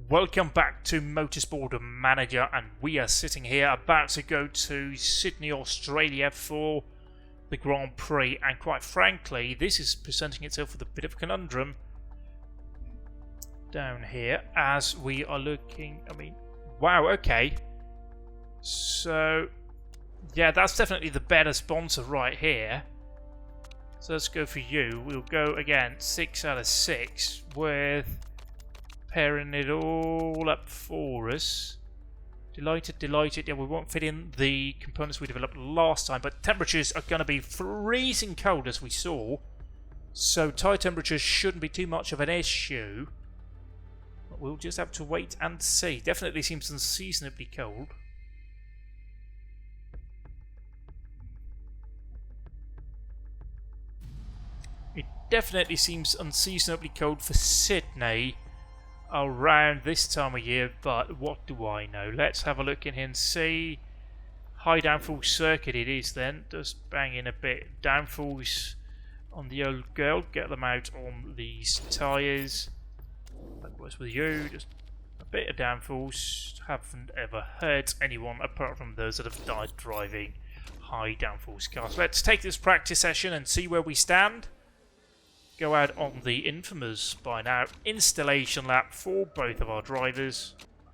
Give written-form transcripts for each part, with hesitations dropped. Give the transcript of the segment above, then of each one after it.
Welcome back to Motorsport Manager, and we are sitting here about to go to Sydney, Australia for the Grand Prix, and quite frankly this is presenting itself with a bit of a conundrum down here as we are looking. Wow, okay, so yeah, that's definitely the better sponsor right here. So let's go for you. We'll go again 6 out of 6 with pairing it all up for us. Delighted. Yeah, we won't fit in the components we developed last time, but temperatures are going to be freezing cold as we saw, so tyre temperatures shouldn't be too much of an issue. But we'll just have to wait and see. Definitely seems unseasonably cold. It definitely seems unseasonably cold for Sydney around this time of year, but what do I know? Let's have a look in here and see. High downforce circuit it is then. Just bang in a bit. Downforce on the old girl. Get them out on these tyres. Likewise with you. Just a bit of downforce. Haven't ever hurt anyone apart from those that have died driving high downforce cars. Let's take this practice session and see where we stand. Go out on the infamous by now installation lap for both of our drivers,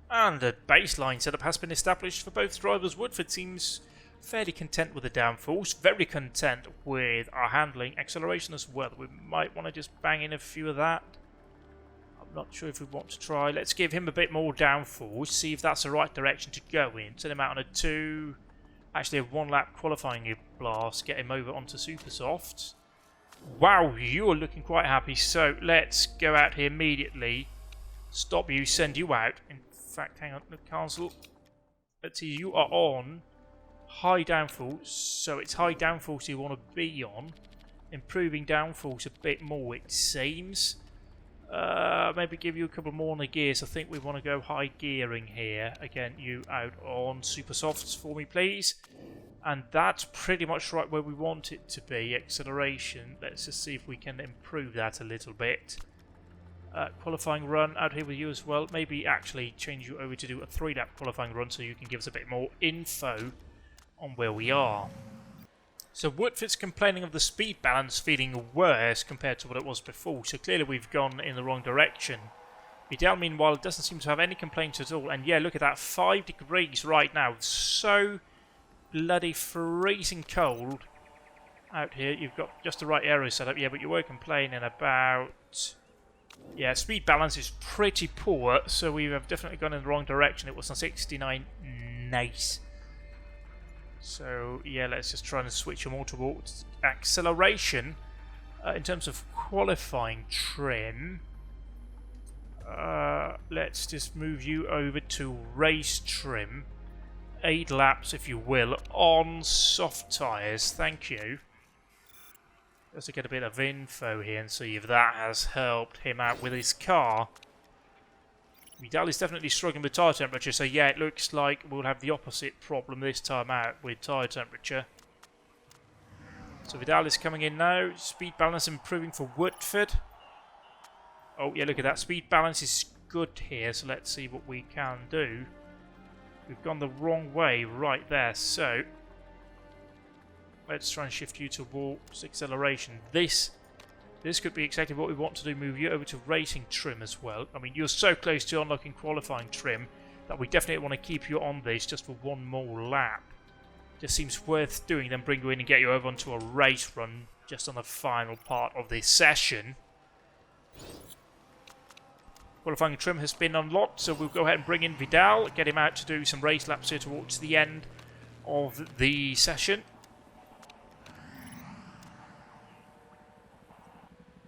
and a baseline setup has been established for both drivers. Woodford seems fairly content with the downforce, very content with our handling, acceleration as well. We might want to just bang in a few of that. I'm not sure if we want to try. Let's give him a bit more downforce, see if that's the right direction to go in. Send him out on a 1 lap qualifying blast, get him over onto super soft. Wow, you're looking quite happy, so let's go out here immediately. Stop you, send you out. In fact, hang on, cancel. Let's see, you are on high downforce, so it's high downforce you want to be on. Improving downforce a bit more, it seems. Maybe give you a couple more on the gears. I think we want to go high gearing here. Again, you out on super softs for me, please. And that's pretty much right where we want it to be. Acceleration, let's just see if we can improve that a little bit. Qualifying run out here with you as well. Maybe actually change you over to do a 3-lap qualifying run so you can give us a bit more info on where we are. So Woodford's complaining of the speed balance feeling worse compared to what it was before, so clearly we've gone in the wrong direction. Vidal, meanwhile, doesn't seem to have any complaints at all, and yeah, look at that, 5 degrees right now. So bloody freezing cold out here. You've got just the right aero setup, yeah, but you were complaining about, yeah, speed balance is pretty poor, so we have definitely gone in the wrong direction. It was on 69. Nice. So yeah, let's just try and switch them all towards acceleration. In terms of qualifying trim, let's just move you over to race trim. 8 laps, if you will, on soft tyres. Thank you. Just to get a bit of info here and see if that has helped him out with his car. Vidal is definitely struggling with tyre temperature, so yeah, it looks like we'll have the opposite problem this time out with tyre temperature. So Vidal is coming in now. Speed balance improving for Woodford. Oh yeah, look at that. Speed balance is good here, so let's see what we can do. We've gone the wrong way right there, so let's try and shift you towards acceleration. This could be exactly what we want to do, move you over to racing trim as well. I mean, you're so close to unlocking qualifying trim that we definitely want to keep you on this just for one more lap. Just seems worth doing, then bring you in and get you over onto a race run just on the final part of this session. Qualifying trim has been unlocked, so we'll go ahead and bring in Vidal, get him out to do some race laps here towards the end of the session.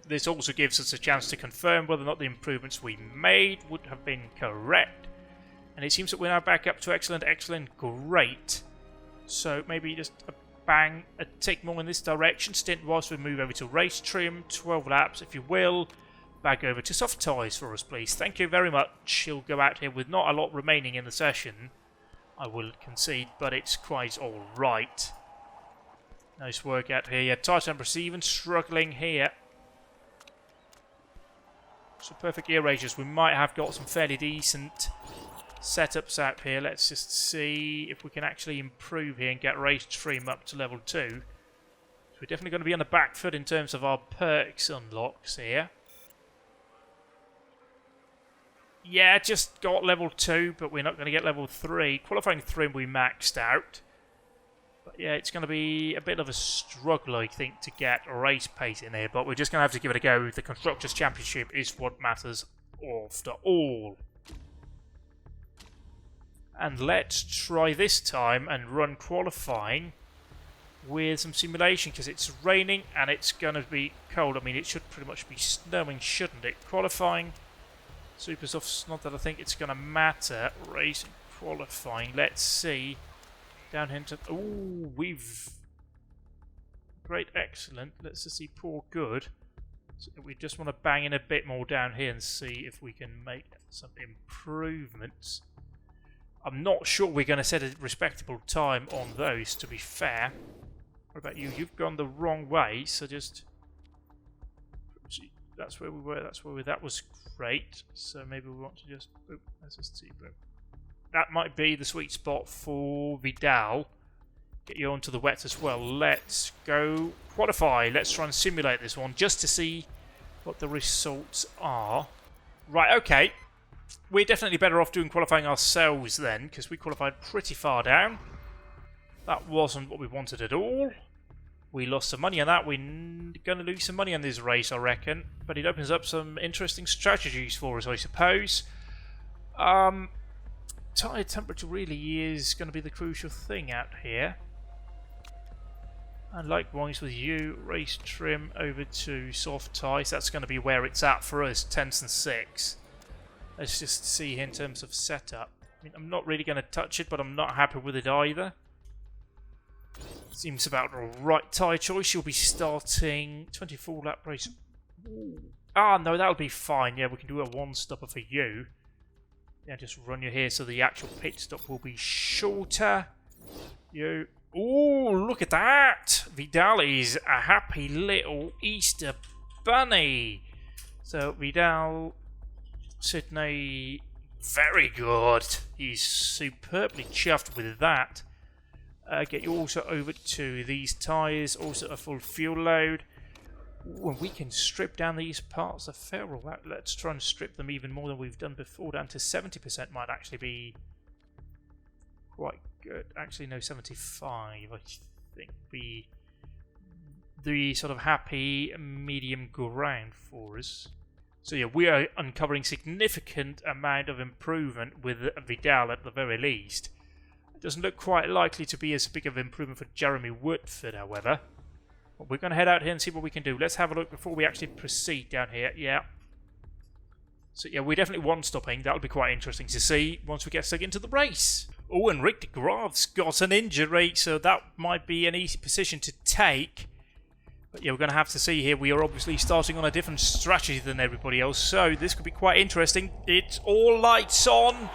This also gives us a chance to confirm whether or not the improvements we made would have been correct. And it seems that we're now back up to excellent, great. So maybe just a tick more in this direction. Stint whilst we move over to race trim, 12 laps if you will. Back over to soft tyres for us, please. Thank you very much. He'll go out here with not a lot remaining in the session, I will concede, but it's quite alright. Nice work out here. Yeah, tyre temperature even struggling here. So perfect gear ratios. We might have got some fairly decent setups out here. Let's just see if we can actually improve here and get race trim up to level 2. So we're definitely going to be on the back foot in terms of our perks unlocks here. Yeah, just got level 2, but we're not going to get level 3. Qualifying 3 we maxed out. But yeah, it's going to be a bit of a struggle, I think, to get race pace in here. But we're just going to have to give it a go. The Constructors' Championship is what matters after all. And let's try this time and run qualifying with some simulation, because it's raining and it's going to be cold. I mean, it should pretty much be snowing, shouldn't it? Qualifying. Super soft, not that I think it's going to matter. Racing, qualifying. Let's see. Down here to... Ooh, we've... Great, excellent. Let's just see poor, good. So we just want to bang in a bit more down here and see if we can make some improvements. I'm not sure we're going to set a respectable time on those, to be fair. What about you? You've gone the wrong way, so just... See, that's where we were, that's where we were. That was great. So maybe we want to just... Oh, let's just see. Boom. That might be the sweet spot for Vidal. Get you onto the wets as well. Let's go qualify. Let's try and simulate this one just to see what the results are. Right, okay. We're definitely better off doing qualifying ourselves then, because we qualified pretty far down. That wasn't what we wanted at all. We lost some money on that. We're going to lose some money on this race, I reckon. But it opens up some interesting strategies for us, I suppose. Tyre temperature really is going to be the crucial thing out here. And likewise with you, race trim over to soft tyres. That's going to be where it's at for us, 10s and 6. Let's just see in terms of setup. I mean, I'm not really going to touch it, but I'm not happy with it either. Seems about the right tyre choice. You'll be starting 24 lap race. Ooh. Ah, no, that'll be fine. Yeah, we can do a one-stopper for you. Yeah, just run you here so the actual pit stop will be shorter. You. Ooh, look at that! Vidal is a happy little Easter bunny. So Vidal, Sydney, very good. He's superbly chuffed with that. Get you also over to these tyres, also a full fuel load. When we can strip down these parts of ferrule, let's try and strip them even more than we've done before, down to 70% might actually be quite good. Actually, no, 75, I think, be the sort of happy medium ground for us. So yeah, we are uncovering significant amount of improvement with Vidal at the very least. It doesn't look quite likely to be as big of improvement for Jeremy Woodford, however. But we're going to head out here and see what we can do. Let's have a look before we actually proceed down here. Yeah. So yeah, we're definitely one-stopping. That'll be quite interesting to see once we get stuck into the race. Oh, and Rick de Graaf's got an injury, so that might be an easy position to take. But yeah, we're going to have to see here. We are obviously starting on a different strategy than everybody else, so this could be quite interesting. It's all lights on.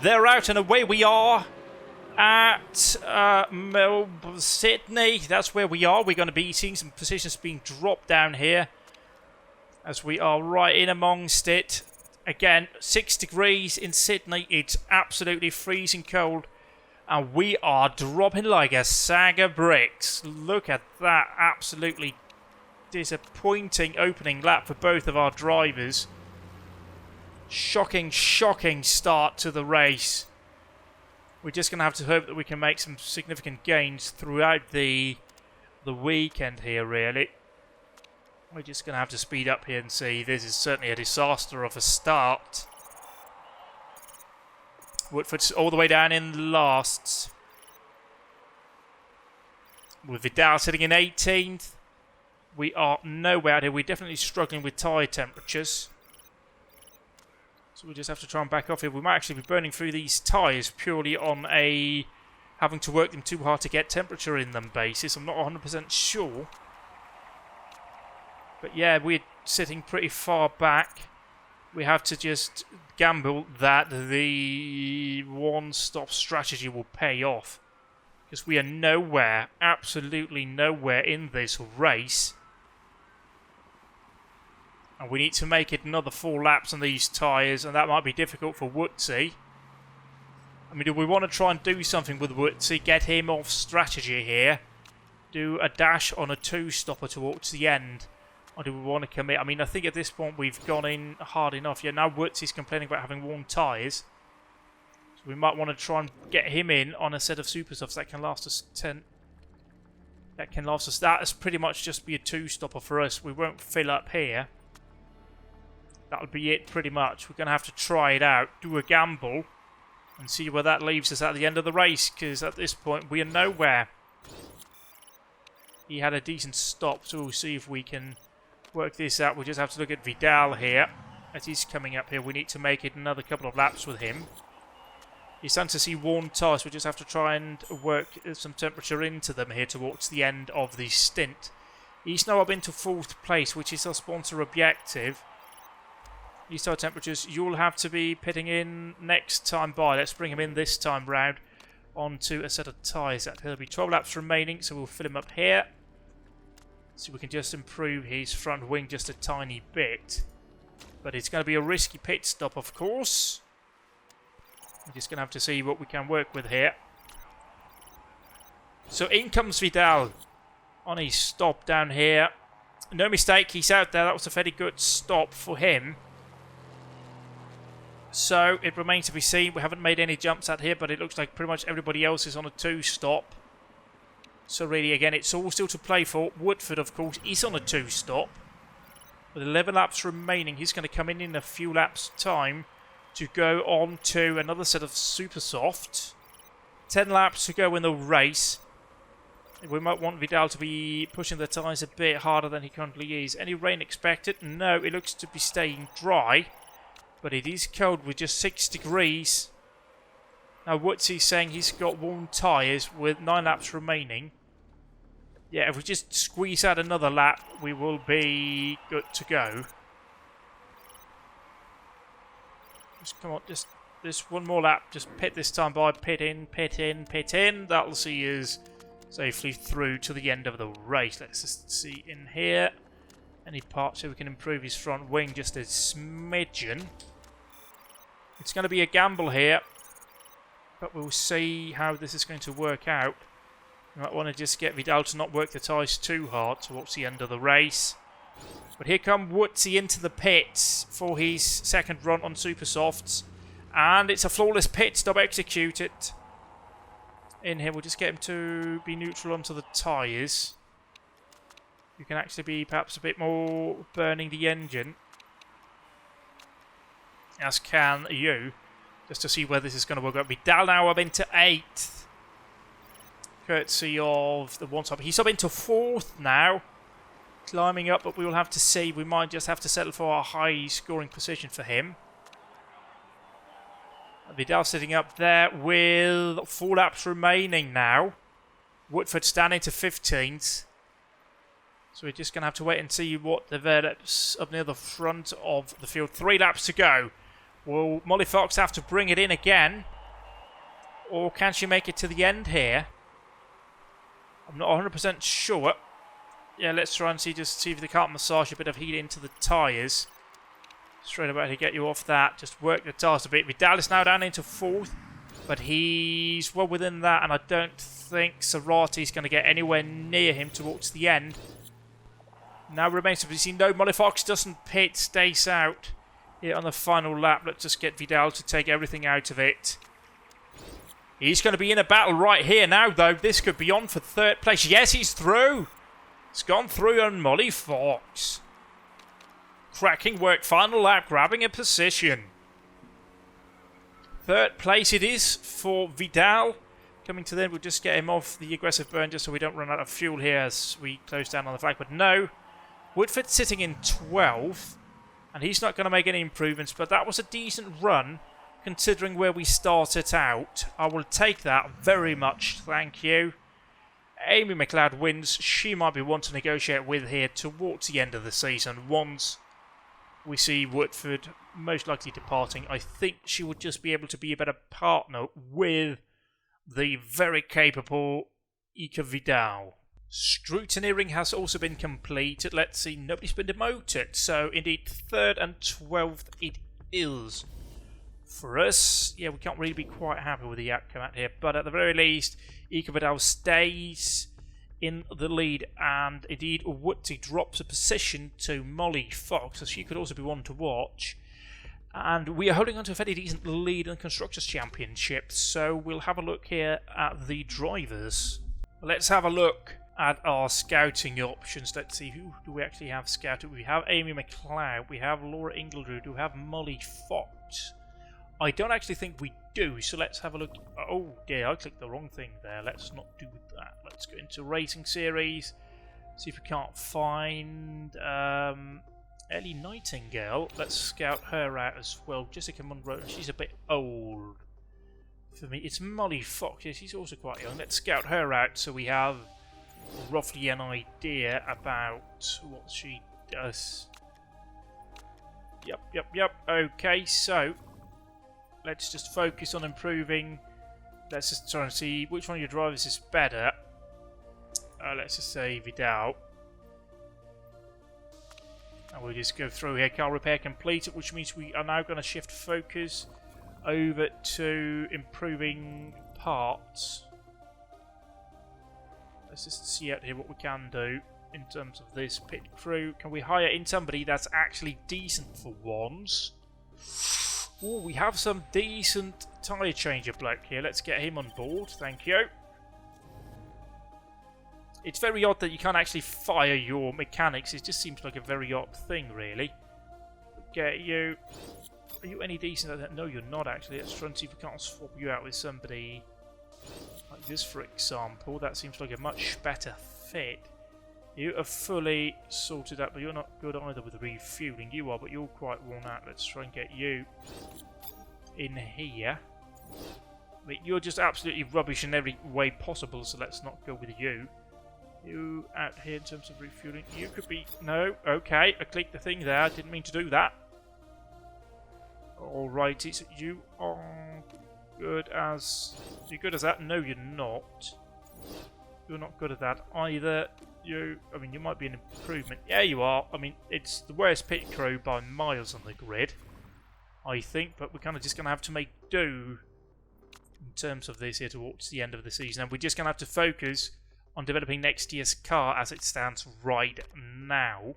They're out and away we are. At Melbourne, Sydney, that's where we are. We're going to be seeing some positions being dropped down here as we are right in amongst it. Again, 6 degrees in Sydney. It's absolutely freezing cold. And we are dropping like a sack of bricks. Look at that. Absolutely disappointing opening lap for both of our drivers. Shocking, shocking start to the race. We're just going to have to hope that we can make some significant gains throughout the weekend here, really. We're just going to have to speed up here and see. This is certainly a disaster of a start. Woodford's all the way down in last. With Vidal sitting in 18th. We are nowhere out here. We're definitely struggling with tyre temperatures. So we'll just have to try and back off here. We might actually be burning through these tyres purely on a having to work them too hard to get temperature in them basis. I'm not 100% sure. But yeah, we're sitting pretty far back. We have to just gamble that the one-stop strategy will pay off. Because we are nowhere, absolutely nowhere in this race. And we need to make it another 4 laps on these tyres, and that might be difficult for Woodsy. I mean, do we want to try and do something with Woodsy, get him off strategy here, do a dash on a 2-stopper towards the end, or do we want to commit? I mean, I think at this point we've gone in hard enough. Yeah, now Woodsy's complaining about having worn tyres. So we might want to try and get him in on a set of super softs that can last us 10... That can last us... That is pretty much just be a 2-stopper for us. We won't fill up here. That'll be it pretty much. We're going to have to try it out, do a gamble, and see where that leaves us at the end of the race, because at this point we are nowhere. He had a decent stop, so we'll see if we can work this out. We'll just have to look at Vidal here. As he's coming up here, we need to make it another couple of laps with him. He's starting to see worn tyres. We just have to try and work some temperature into them here towards the end of the stint. He's now up into 4th place, which is our sponsor objective. These tyre temperatures, you'll have to be pitting in next time by. Let's bring him in this time round onto a set of tyres. There'll be 12 laps remaining, so we'll fill him up here. So we can just improve his front wing just a tiny bit. But it's going to be a risky pit stop, of course. We're just going to have to see what we can work with here. So in comes Vidal on his stop down here. No mistake, he's out there. That was a very good stop for him. So it remains to be seen. We haven't made any jumps out here, but it looks like pretty much everybody else is on a 2-stop. So really, again, it's all still to play for. Woodford, of course, is on a 2-stop. With 11 laps remaining, he's going to come in a few laps' time to go on to another set of super soft. 10 laps to go in the race. We might want Vidal to be pushing the tyres a bit harder than he currently is. Any rain expected? No, it looks to be staying dry. But it is cold with just 6 degrees. Now, Woodsy's saying he's got worn tyres with 9 laps remaining. Yeah, if we just squeeze out another lap, we will be good to go. Just come on, just one more lap. Just pit this time by. Pit in, pit in, pit in. That'll see us safely through to the end of the race. Let's just see in here. Any parts so we can improve his front wing just a smidgen. It's going to be a gamble here, but we'll see how this is going to work out. We might want to just get Vidal to not work the tyres too hard towards the end of the race. But here come Woodsy into the pits for his second run on Super Softs. And it's a flawless pit stop executed. In here, we'll just get him to be neutral onto the tyres. You can actually be perhaps a bit more burning the engine. As can you. Just to see where this is going to work out. Vidal now up into 8th. Courtesy of the one stop. He's up into 4th now. Climbing up, but we will have to see. We might just have to settle for a high scoring position for him. Vidal sitting up there with 4 laps remaining now. Woodford standing to 15th. So we're just going to have to wait and see what develops up near the front of the field. 3 laps to go. Will Molly Fox have to bring it in again? Or can she make it to the end here? I'm not 100% sure. Yeah, let's try and see if they can't massage a bit of heat into the tyres. Straight away to get you off that. Just work the tyres a bit. Vidal is now down into 4th. But he's well within that. And I don't think Serrati's going to get anywhere near him towards the end. Now remains to be seen. No, Molly Fox doesn't pit. Stays out here on the final lap. Let's just get Vidal to take everything out of it. He's going to be in a battle right here now, though. This could be on for 3rd place. Yes, he's through. It's gone through on Molly Fox. Cracking work. Final lap. Grabbing a position. 3rd place it is for Vidal. Coming to the end, we'll just get him off the aggressive burn just so we don't run out of fuel here as we close down on the flag. But no. Woodford sitting in 12th. And he's not going to make any improvements. But that was a decent run considering where we started out. I will take that very much. Thank you. Amy McLeod wins. She might be one to negotiate with here towards the end of the season. Once we see Woodford most likely departing, I think she would just be able to be a better partner with the very capable Ika Vidal. Scrutineering has also been completed. Let's see, nobody's been demoted. So, indeed, 3rd and 12th it is. For us, yeah, we can't really be quite happy with the outcome out here. But at the very least, Ika stays in the lead. And, indeed, Woodsie drops a position to Molly Fox. So she could also be one to watch. And we are holding on to a fairly decent lead in the Constructors' Championship. So, we'll have a look here at the drivers. Let's have a look at our scouting options. Let's see, who do we actually have scouted? We have Amy McLeod, we have Laura Inglewood, we have Molly Fox. I don't actually think we do, so let's have a look. Oh dear, I clicked the wrong thing there. Let's not do that. Let's go into Racing Series, see if we can't find Ellie Nightingale. Let's scout her out as well. Jessica Monroe, she's a bit old for me. It's Molly Fox, yeah, she's also quite young. Let's scout her out so we have roughly an idea about what she does. Yep. Okay, so let's just focus on improving. Let's just try and see which one of your drivers is better. Let's just say Vidal. And we'll just go through here. Car repair completed, which means we are now going to shift focus over to improving parts. Let's just see out here what we can do in terms of this pit crew. Can we hire in somebody that's actually decent for once? Oh, we have some decent tyre changer bloke here. Let's get him on board. Thank you. It's very odd that you can't actually fire your mechanics. It just seems like a very odd thing, really. Get you. Are you any decent at that? No, you're not actually. Let's try and see if we can't swap you out with somebody like this, for example. That seems like a much better fit. You are fully sorted out, but you're not good either with refueling. You are, but you're quite worn out. Let's try and get you in here. I mean, you're just absolutely rubbish in every way possible, so let's not go with you. You out here in terms of refueling. You could be... No, okay. I clicked the thing there. I didn't mean to do that. Alrighty, so you are good as... You're good as that? No, you're not. You're not good at that either. You... I mean, you might be an improvement. Yeah, you are. I mean, it's the worst pit crew by miles on the grid, I think, but we're kind of just going to have to make do in terms of this here towards the end of the season. And we're just going to have to focus on developing next year's car as it stands right now.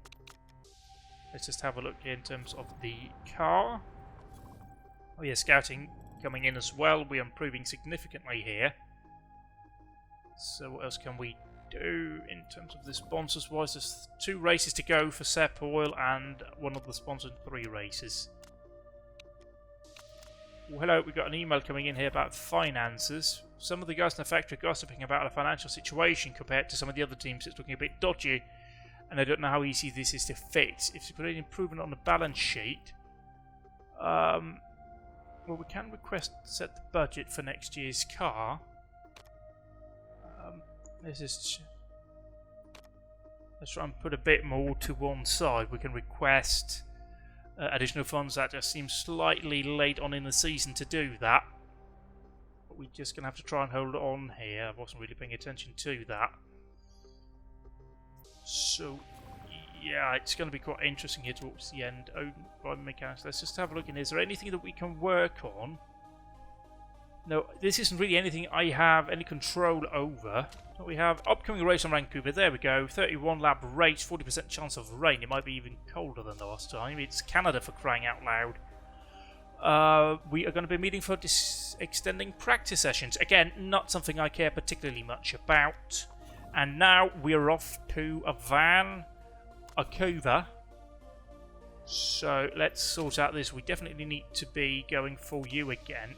Let's just have a look here in terms of the car. Oh yeah, scouting coming in as well. We're improving significantly here. So what else can we do in terms of the sponsors wise? There's 2 races to go for Sep Oil and one of the sponsored 3 races. Well, hello, we got an email coming in here about finances. Some of the guys in the factory are gossiping about our financial situation compared to some of the other teams. It's looking a bit dodgy, and I don't know how easy this is to fix. If you put an improvement on the balance sheet, well, we can request set the budget for next year's car. Let's try and put a bit more to one side. We can request additional funds. That just seems slightly late on in the season to do that. But we're just going to have to try and hold on here. I wasn't really paying attention to that. So, yeah, it's going to be quite interesting here towards the end. Oh, mechanics. Let's just have a look in. Is there anything that we can work on? No, this isn't really anything I have any control over. So we have upcoming race on Vancouver. There we go. 31 lap race, 40% chance of rain. It might be even colder than the last time. It's Canada, for crying out loud. We are going to be meeting for extending practice sessions. Again, not something I care particularly much about. And now we're off to a van, Akova. So let's sort out this. We definitely need to be going for you again.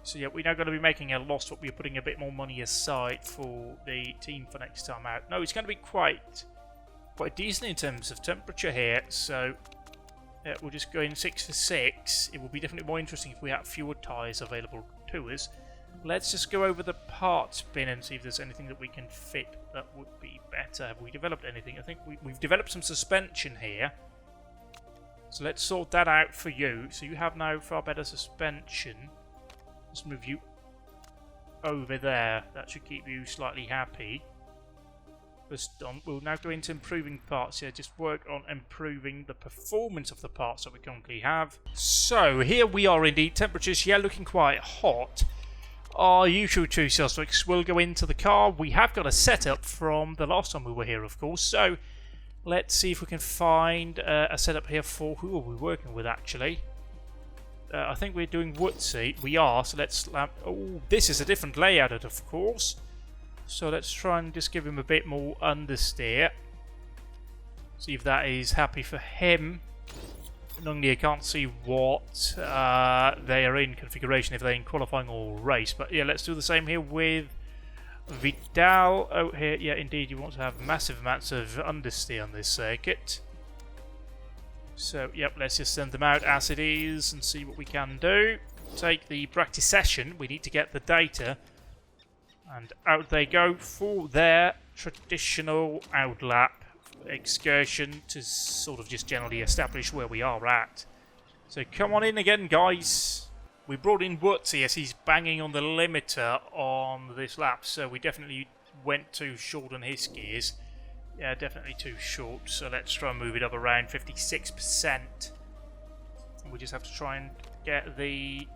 So yeah, we're now going to be making a loss, but we're putting a bit more money aside for the team for next time out. No, it's going to be quite decent in terms of temperature here. So we'll just go in 6 for 6. It will be definitely more interesting if we have fewer tyres available to us. Let's just go over the parts bin and see if there's anything that we can fit that would be better. Have we developed anything? I think we've developed some suspension here. So let's sort that out for you. So you have now far better suspension. Let's move you over there. That should keep you slightly happy. We'll now go into improving parts here. Just work on improving the performance of the parts that we currently have. So here we are indeed. Temperatures, yeah, looking quite hot. Our usual two suspects will go into the car. We have got a setup from the last time we were here, of course. So let's see if we can find a setup here for who are we working with actually. I think we're doing Woodsy. We are. So let's. Oh, this is a different layout, of course. So let's try and just give him a bit more understeer. See if that is happy for him. Normally I can't see what they are in configuration, if they're in qualifying or race. But yeah, let's do the same here with Vidal. Oh, here, yeah, indeed, you want to have massive amounts of understeer on this circuit. So, yep, let's just send them out as it is and see what we can do. Take the practice session. We need to get the data. And out they go for their traditional outlap excursion to sort of just generally establish where we are at. So come on in again, guys. We brought in Woodsy as he's banging on the limiter on this lap, so we definitely went too short on his gears. Yeah, definitely too short, so let's try and move it up around 56%. We just have to try and get the...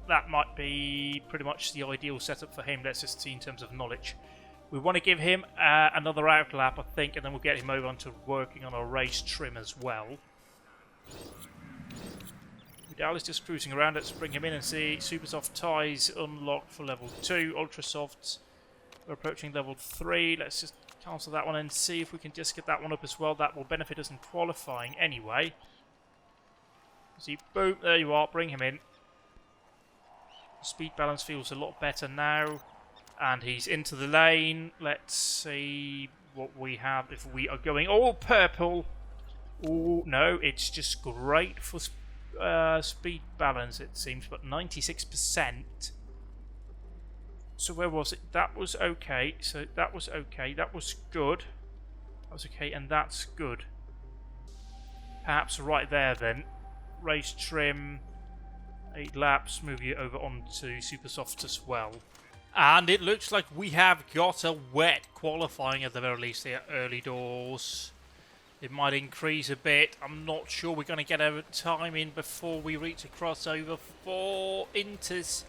That might be pretty much the ideal setup for him. Let's just see in terms of knowledge. We want to give him another outlap, I think, and then we'll get him over onto working on a race trim as well. Vidal is just cruising around. Let's bring him in and see. Super soft tyres unlocked for level 2. Ultra softs. We're approaching level 3. Let's just cancel that one and see if we can just get that one up as well. That will benefit us in qualifying anyway. See, boom, there you are. Bring him in. Speed balance feels a lot better now. And he's into the lane. Let's see what we have if we are going all purple. Oh, no, it's just great for speed balance, it seems, but 96%. So where was it? That was okay. So that was okay. That was good. That was okay, and that's good. Perhaps right there then. Race trim. 8 laps, move you over onto super soft as well. And it looks like we have got a wet qualifying at the very least here, early doors. It might increase a bit. I'm not sure we're going to get a time in before we reach a crossover for Inters.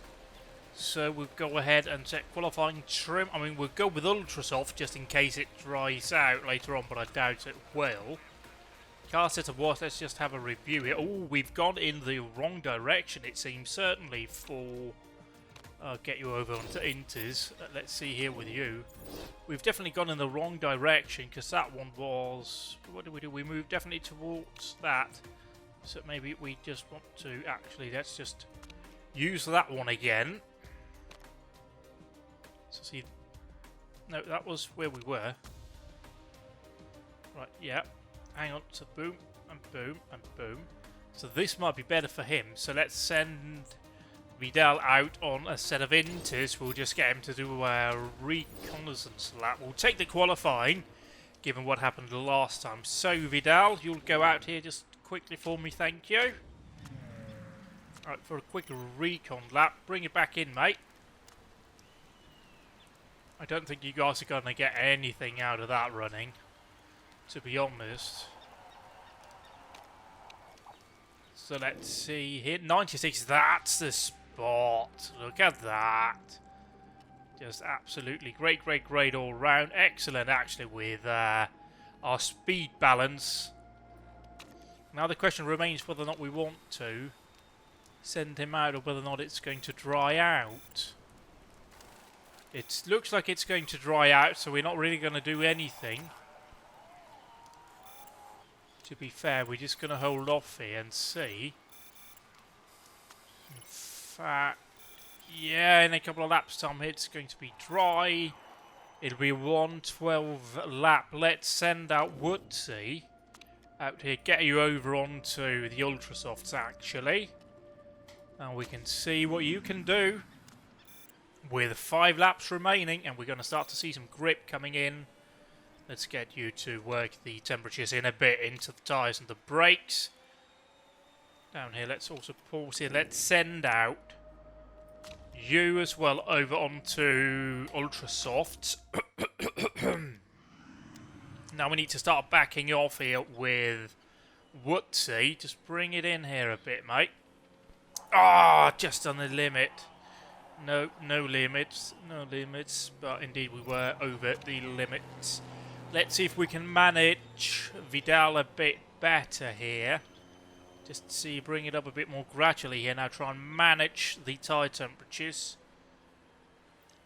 So we'll go ahead and set qualifying trim. I mean, we'll go with ultra soft just in case it dries out later on, but I doubt it will. Car set of what? Let's just have a review here. Oh, we've gone in the wrong direction, it seems, certainly for... get you over onto Inters. Let's see here with you. We've definitely gone in the wrong direction because that one was... What did we do? We moved definitely towards that. So maybe we just want to... Actually, let's just use that one again. So see... No, that was where we were. Right, yeah. Hang on to boom, and boom, and boom. So this might be better for him. So let's send Vidal out on a set of Inters. We'll just get him to do a reconnaissance lap. We'll take the qualifying, given what happened last time. So Vidal, you'll go out here just quickly for me, thank you. Alright, for a quick recon lap. Bring it back in, mate. I don't think you guys are going to get anything out of that running, to be honest. So let's see here. 96, that's the spot. Look at that. Just absolutely great, great, great all round. Excellent, actually, with our speed balance. Now the question remains whether or not we want to send him out or whether or not it's going to dry out. It looks like it's going to dry out, so we're not really going to do anything. To be fair, we're just going to hold off here and see. In fact, yeah, in a couple of laps time it's going to be dry. It'll be 112 lap. Let's send out Woodsy out here, get you over onto the ultra softs actually. And we can see what you can do. With 5 laps remaining, and we're going to start to see some grip coming in. Let's get you to work the temperatures in a bit into the tyres and the brakes. Down here, let's also pause here. Let's send out you as well over onto Ultra Softs. Now we need to start backing off here with Woodsy. Just bring it in here a bit, mate. Ah, just on the limit. No limits, but indeed we were over the limits. Let's see if we can manage Vidal a bit better here. Just see, bring it up a bit more gradually here. Now try and manage the tyre temperatures.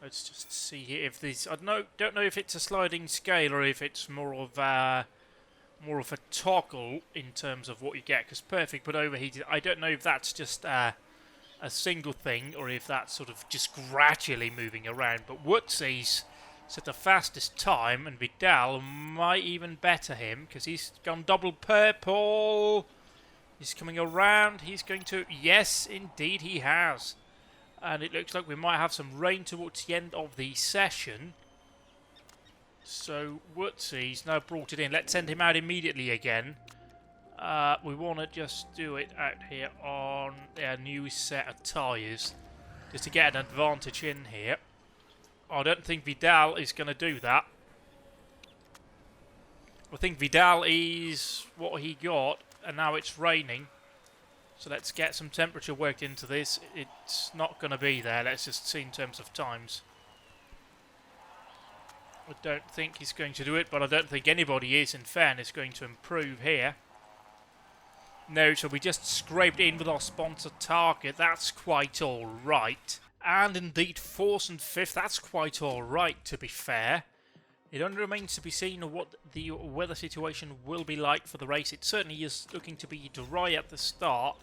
Let's just see here if this. I don't know if it's a sliding scale or if it's more of a toggle in terms of what you get. Because perfect, but overheated. I don't know if that's just a single thing or if that's sort of just gradually moving around. But Woodsy's set the fastest time, and Vidal might even better him because he's gone double purple. He's coming around. He's going to. Yes, indeed, he has. And it looks like we might have some rain towards the end of the session. So Woodsy's now brought it in. Let's send him out immediately again. We want to just do it out here on our new set of tyres. Just to get an advantage in here. I don't think Vidal is going to do that. I think Vidal is what he got, and now it's raining. So let's get some temperature worked into this. It's not going to be there. Let's just see in terms of times. I don't think he's going to do it, but I don't think anybody is, in fairness, going to improve here. No, so we just scraped in with our sponsor Target. That's quite alright. And indeed, 4th and 5th, that's quite alright, to be fair. It only remains to be seen what the weather situation will be like for the race. It certainly is looking to be dry at the start.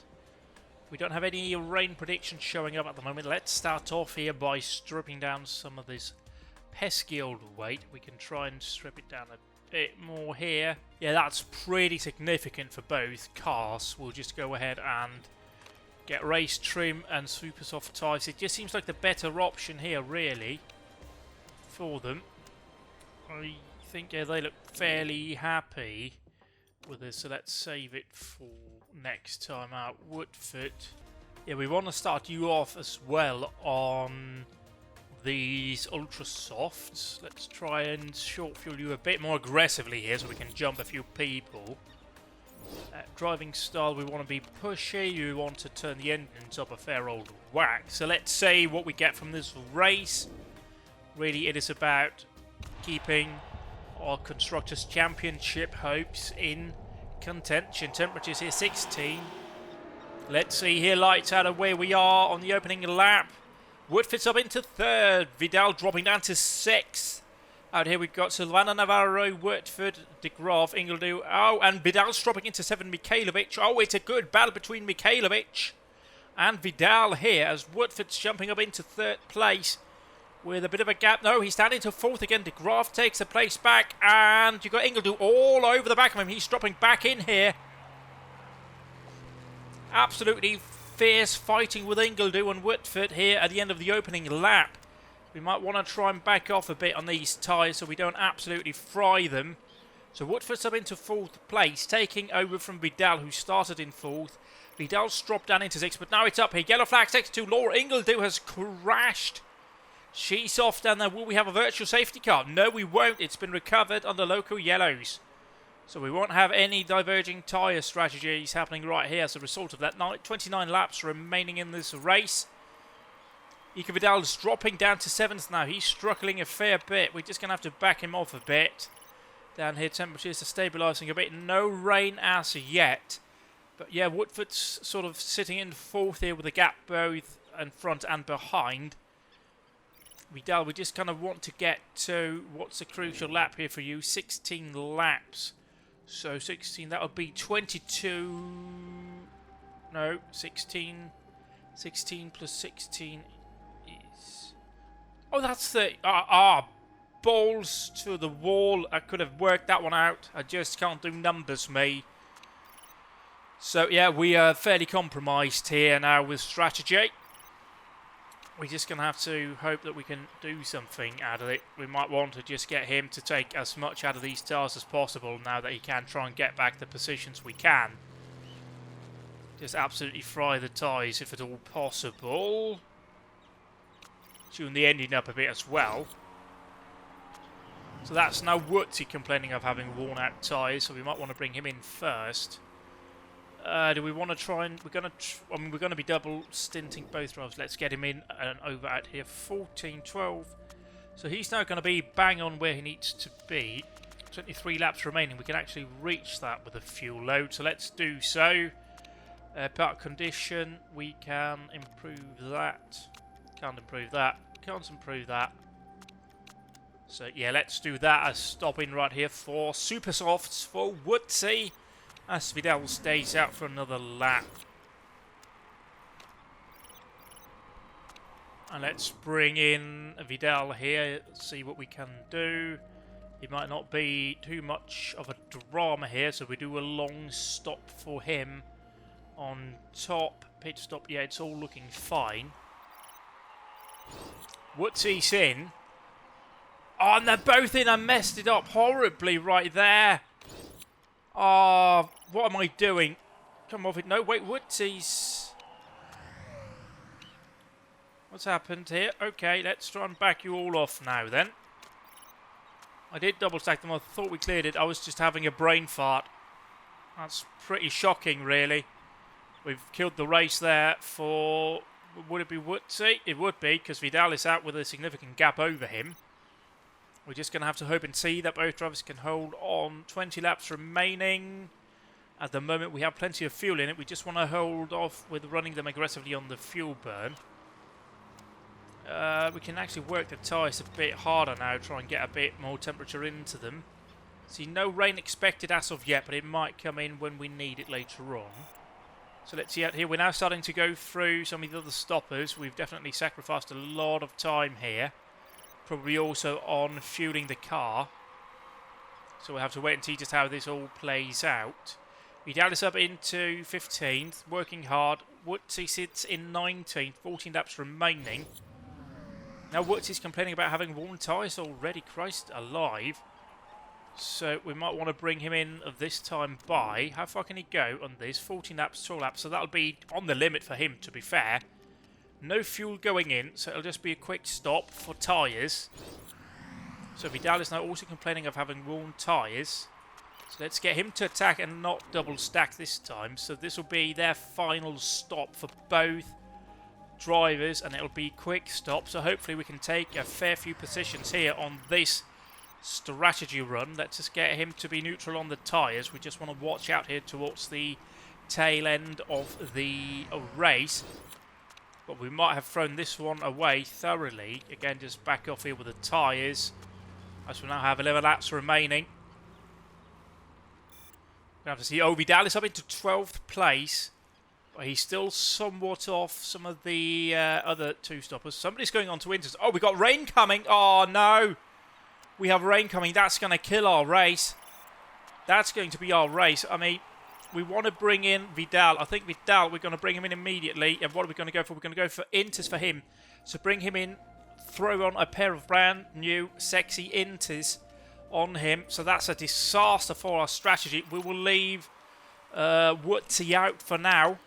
We don't have any rain predictions showing up at the moment. Let's start off here by stripping down some of this pesky old weight. We can try and strip it down a bit more here. Yeah, that's pretty significant for both cars. We'll just go ahead and get race trim and super soft tyres. It just seems like the better option here, really, for them. I think, yeah, they look fairly happy with this, so let's save it for next time out. Woodford. Yeah, we want to start you off as well on these ultra softs. Let's try and short fuel you a bit more aggressively here so we can jump a few people. Driving style, we want to be pushy. You want to turn the engines up a fair old whack. So let's see what we get from this race. Really, it is about keeping our Constructors' Championship hopes in contention. Temperatures here 16. Let's see here, lights out of where we are on the opening lap. Woodford's up into 3rd. Vidal dropping down to 6th. Out here we've got Silvana Navarro, Woodford, De Graaf, Ingledew. Oh, and Vidal's dropping into 7. Mikhailovic. Oh, it's a good battle between Mikhailovic and Vidal here as Woodford's jumping up into 3rd place with a bit of a gap. No, he's down into 4th again. De Graaf takes the place back, and you've got Ingledew all over the back of him. He's dropping back in here. Absolutely fierce fighting with Ingledew and Woodford here at the end of the opening lap. We might want to try and back off a bit on these tyres so we don't absolutely fry them. So Woodford's up into 4th place, taking over from Vidal, who started in 4th. Vidal's dropped down into 6th, but now it's up here. Yellow flag next to Laura Ingledew has crashed. She's off down there. Will we have a virtual safety car? No, we won't. It's been recovered under local yellows. So we won't have any diverging tyre strategies happening right here as a result of that. 29 laps remaining in this race. Ika Vidal's dropping down to 7th now. He's struggling a fair bit. We're just going to have to back him off a bit. Down here, temperatures are stabilising a bit. No rain as yet. But yeah, Woodford's sort of sitting in 4th here with a gap both in front and behind. Vidal, we just kind of want to get to what's the crucial lap here for you. 16 laps. So 16, that would be 22... No, 16... 16 plus 16 is... Oh, that's the... balls to the wall. I could have worked that one out. I just can't do numbers, me. So, yeah, we are fairly compromised here now with strategy. We're just going to have to hope that we can do something out of it. We might want to just get him to take as much out of these tyres as possible now that he can try and get back the positions we can. Just absolutely fry the tyres if at all possible. tune the engine up a bit as well. So that's now Woodsy complaining of having worn out tyres, so we might want to bring him in first. Do we want to try and... we're going to be double stinting both drivers. Let's get him in and over out here. 14, 12. So he's now going to be bang on where he needs to be. 23 laps remaining. We can actually reach that with a fuel load, so let's do so. Park condition, we can improve that. Can't improve that. Can't improve that. So yeah, let's do that as stopping right here for Super Softs for Woodsy. As Vidal stays out for another lap. And let's bring in Vidal here, see what we can do. It might not be too much of a drama here, so we do a long stop for him. On top, pit stop, yeah, it's all looking fine. Woodsy's in. Oh, and they're both in. I messed it up horribly right there. Oh, what am I doing? Come off it. No, wait, Woodsy's... What's happened here? Okay, let's try and back you all off now then. I did double stack them. I thought we cleared it. I was just having a brain fart. That's pretty shocking, really. We've killed the race there for... Would it be Woodsy? It would be, because Vidal is out with a significant gap over him. We're just going to have to hope and see that both drivers can hold on. 20 laps remaining. At the moment, we have plenty of fuel in it. We just want to hold off with running them aggressively on the fuel burn. We can actually work the tyres a bit harder now, try and get a bit more temperature into them. See, no rain expected as of yet, but it might come in when we need it later on. So let's see out here. We're now starting to go through some of the other stoppers. We've definitely sacrificed a lot of time here. Probably also on fueling the car. So we'll have to wait and see just how this all plays out. Vidal is up into 15th, working hard. Woodsy sits in 19th, 14 laps remaining. Now Woodsy's complaining about having worn tyres already. Christ alive. So we might want to bring him in of this time by... How far can he go on this? 14 laps, 12 laps. So that'll be on the limit for him, to be fair. No fuel going in, so it'll just be a quick stop for tyres. So Vidal is now also complaining of having worn tyres. So let's get him to attack and not double stack this time. So this will be their final stop for both drivers, and it'll be quick stop. So hopefully we can take a fair few positions here on this strategy run. Let's just get him to be neutral on the tyres. We just want to watch out here towards the tail end of the race. But we might have thrown this one away thoroughly. Again, just back off here with the tyres. As we now have 11 laps remaining. We have to see. Oh, Vidal is up into 12th place. But he's still somewhat off some of the other two stoppers. Somebody's going on to Winters. Oh, we got rain coming. Oh, no. We have rain coming. That's going to kill our race. That's going to be our race. I mean, we want to bring in Vidal. I think Vidal, we're going to bring him in immediately. And what are we going to go for? We're going to go for Inters for him. So bring him in. Throw on a pair of brand new sexy Inters on him. So that's a disaster for our strategy. We will leave Woodsy out for now.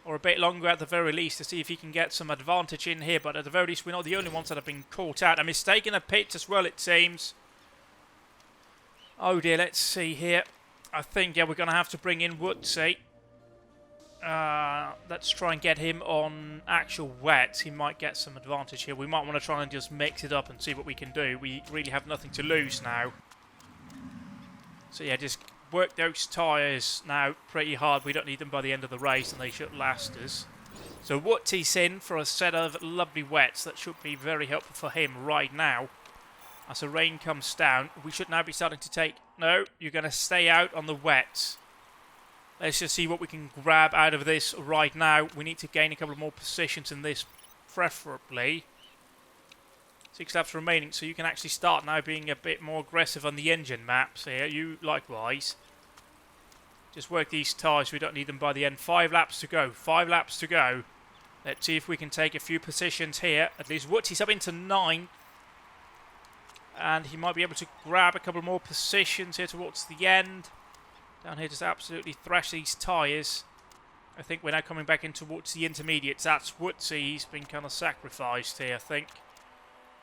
Or a bit longer at the very least to see if he can get some advantage in here. But at the very least, we're not the only ones that have been caught out. A mistake in a pit as well, it seems. Oh dear, let's see here. I think, yeah, we're going to have to bring in Woodsy. Let's try and get him on actual wets. He might get some advantage here. We might want to try and just mix it up and see what we can do. We really have nothing to lose now. So yeah, just work those tyres now pretty hard. We don't need them by the end of the race, and they should last us. So Woody's in for a set of lovely wets. That should be very helpful for him right now. As the rain comes down, we should now be starting to take... No, you're going to stay out on the wets. Let's just see what we can grab out of this right now. We need to gain a couple of more positions in this, preferably. 6 laps remaining, so you can actually start now being a bit more aggressive on the engine maps here. You likewise. Just work these tyres. We don't need them by the end. 5 laps to go. 5 laps to go. Let's see if we can take a few positions here. At least Woody's up into 9. And he might be able to grab a couple more positions here towards the end. Down here, just absolutely thrash these tyres. I think we're now coming back in towards the intermediates. That's Woodsy. He's been kind of sacrificed here, I think.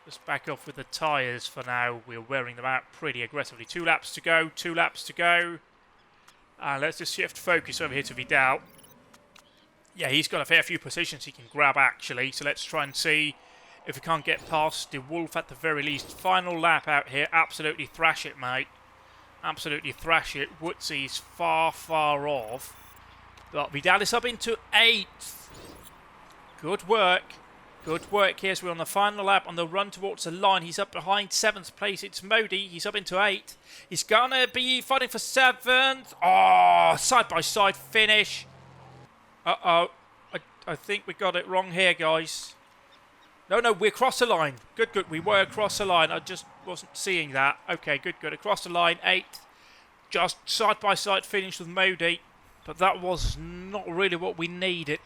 Just back off with the tyres for now. We're wearing them out pretty aggressively. 2 laps to go. 2 laps to go. And let's just shift focus over here to Vidal. Yeah, he's got a fair few positions he can grab, actually. So let's try and see if we can't get past the Wolf at the very least. Final lap out here. Absolutely thrash it, mate. Absolutely thrash it. Woodsy's far, far off. But Vidal is up into 8th. Good work. Good work here. So we're on the final lap on the run towards the line. He's up behind 7th place. It's Modi. He's up into 8th. He's going to be fighting for 7th. Oh, side-by-side finish. Uh-oh. I think we got it wrong here, guys. No, we're across the line. Good. We were across the line. I just wasn't seeing that. Okay, good. Across the line, 8th. Just side-by-side finish with Modi. But that was not really what we needed.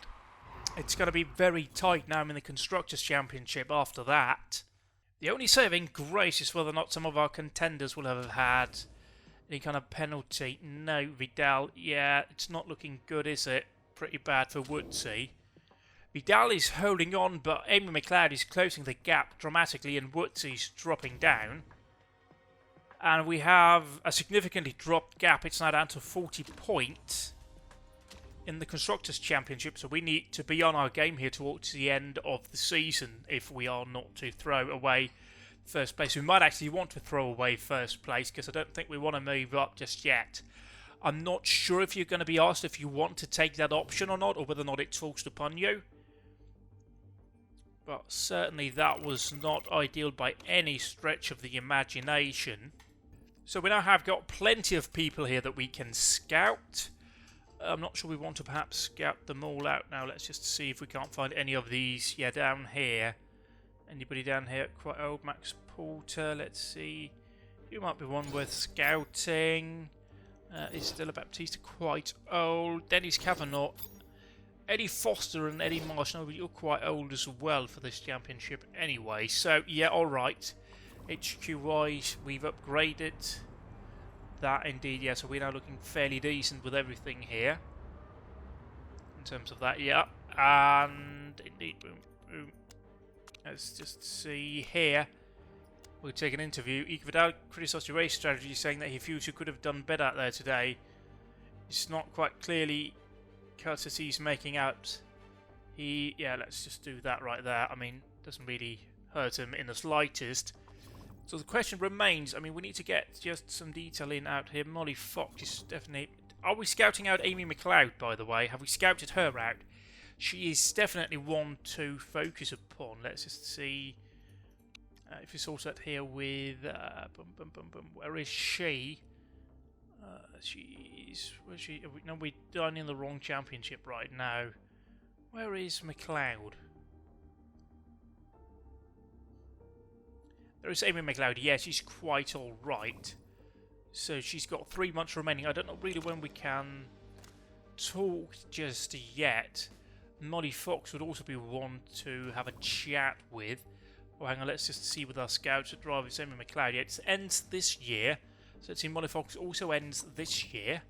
It's going to be very tight now in the Constructors' Championship after that. The only saving grace is whether or not some of our contenders will have had any kind of penalty. No, Vidal, yeah, it's not looking good, is it? Pretty bad for Woodsy. Vidal is holding on, but Amy McLeod is closing the gap dramatically and Woodsy's dropping down. And we have a significantly dropped gap. It's now down to 40 points in the Constructors' Championship, so we need to be on our game here towards the end of the season if we are not to throw away first place. We might actually want to throw away first place because I don't think we want to move up just yet. I'm not sure if you're going to be asked if you want to take that option or not, or whether or not it's forced upon you. But certainly that was not ideal by any stretch of the imagination. So we now have got plenty of people here that we can scout. I'm not sure we want to perhaps scout them all out now. Let's just see if we can't find any of these. Yeah, down here. Anybody down here quite old? Max Porter, let's see. You might be one worth scouting. Is Stella Baptista quite old? Dennis Kavanagh. Eddie Foster and Eddie Marsh. No, you're quite old as well for this championship anyway. So, yeah, alright. HQ-wise, we've upgraded that indeed, yeah, so we're now looking fairly decent with everything here in terms of that, yeah. And indeed, boom. Let's just see here. We'll take an interview. Ike Vidal criticised your race strategy, saying that he feels you could have done better out there today. It's not quite clearly cut as he's making out. Yeah, let's just do that right there. I mean, doesn't really hurt him in the slightest. So the question remains, I mean, we need to get just some detail in out here. Molly Fox is definitely... Are we scouting out Amy McLeod, by the way? Have we scouted her out? She is definitely one to focus upon. Let's just see if it's all set here with... Where is she? Where's she? No, we're done in the wrong championship right now. Where is McLeod? There is Amy McLeod. Yeah, she's quite alright. So she's got 3 months remaining. I don't know really when we can talk just yet. Molly Fox would also be one to have a chat with. Oh, hang on, let's just see with our scouts at drivers. Amy McLeod. Yeah, it ends this year. So let's see, Molly Fox also ends this year.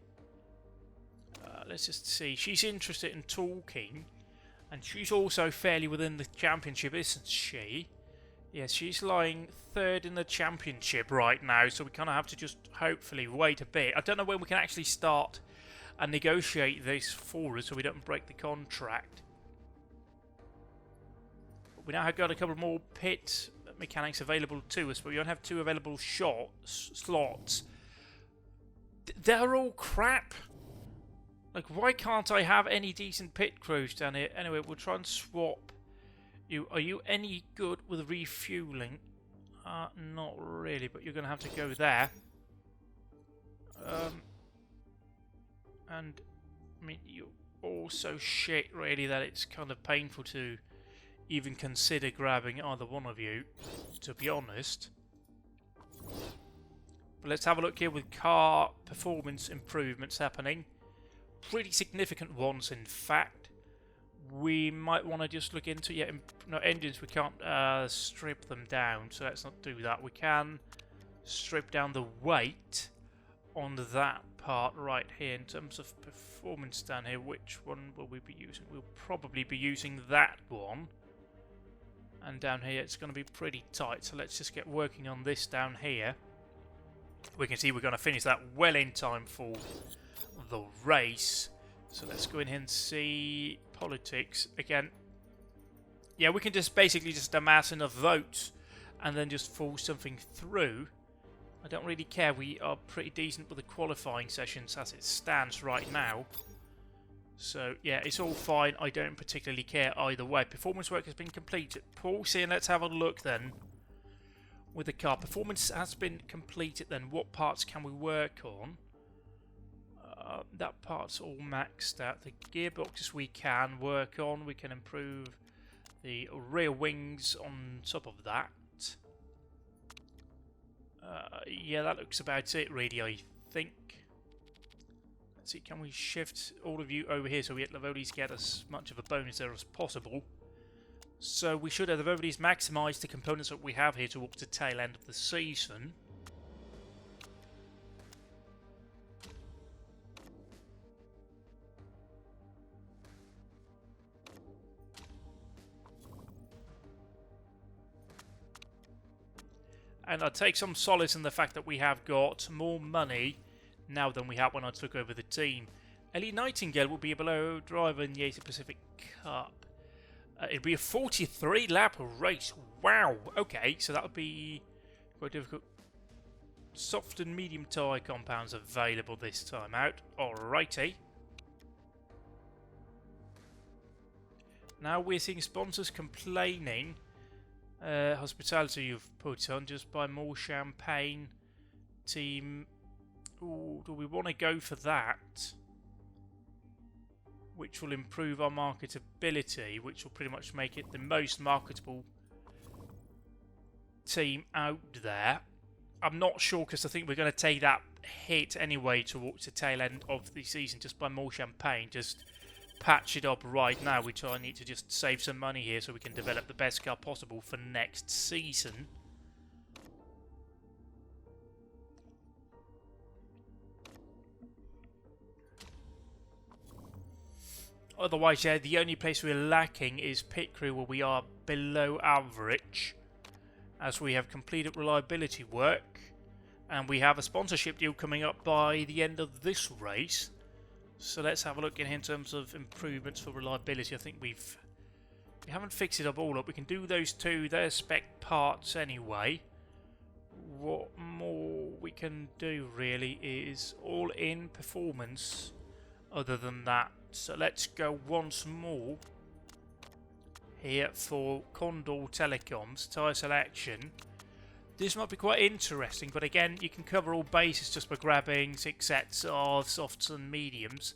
Let's just see. She's interested in talking. And she's also fairly within the championship, isn't she? Yes, she's lying 3rd in the championship right now, so we kind of have to just hopefully wait a bit. I don't know when we can actually start and negotiate this for us so we don't break the contract. But we now have got a couple more pit mechanics available to us, but we only have 2 available slots. They're all crap. Like, why can't I have any decent pit crews down here? Anyway, we'll try and swap. Are you any good with refueling? Not really, but you're going to have to go there. And, I mean, you're all so shit, really, that it's kind of painful to even consider grabbing either one of you, to be honest. But let's have a look here with car performance improvements happening. Pretty significant ones, in fact. We might want to just look into... Yeah, no, engines, we can't strip them down, so let's not do that. We can strip down the weight on that part right here. In terms of performance down here, which one will we be using? We'll probably be using that one. And down here it's going to be pretty tight, so let's just get working on this down here. We can see we're going to finish that well in time for the race. So let's go in here and see politics again. Yeah, we can just basically just amass enough votes and then just force something through. I don't really care. We are pretty decent with the qualifying sessions as it stands right now. So yeah, it's all fine. I don't particularly care either way. Performance work has been completed. Pause here and let's have a look then with the car. Performance has been completed then. What parts can we work on? That part's all maxed out. The gearboxes we can work on. We can improve the rear wings on top of that. Yeah, that looks about it really, I think. Let's see, can we shift all of you over here so we at the very least get as much of a bonus there as possible. So we should at the very least maximise the components that we have here towards the tail end of the season. And I take some solace in the fact that we have got more money now than we had when I took over the team. Ellie Nightingale will be a below driver in the Asia Pacific Cup. It'll be a 43 lap race. Wow. Okay, so that would be quite difficult. Soft and medium tyre compounds available this time out. Alrighty. Now we're seeing sponsors complaining. Hospitality you've put on, just buy more champagne. Team. Ooh, do we want to go for that? Which will improve our marketability, which will pretty much make it the most marketable team out there. I'm not sure because I think we're going to take that hit anyway towards the tail end of the season just by more champagne. Just patch it up right now, which I need to just save some money here so we can develop the best car possible for next season. Otherwise, yeah, the only place we're lacking is pit crew, where we are below average, as we have completed reliability work, and we have a sponsorship deal coming up by the end of this race. So let's have a look in terms of improvements for reliability. I think we haven't fixed it up all up. We can do those two. They're spec parts anyway. What more we can do really is all in performance other than that. So let's go once more here for Condor Telecoms tyre selection. This might be quite interesting, but again, you can cover all bases just by grabbing 6 sets of softs and mediums.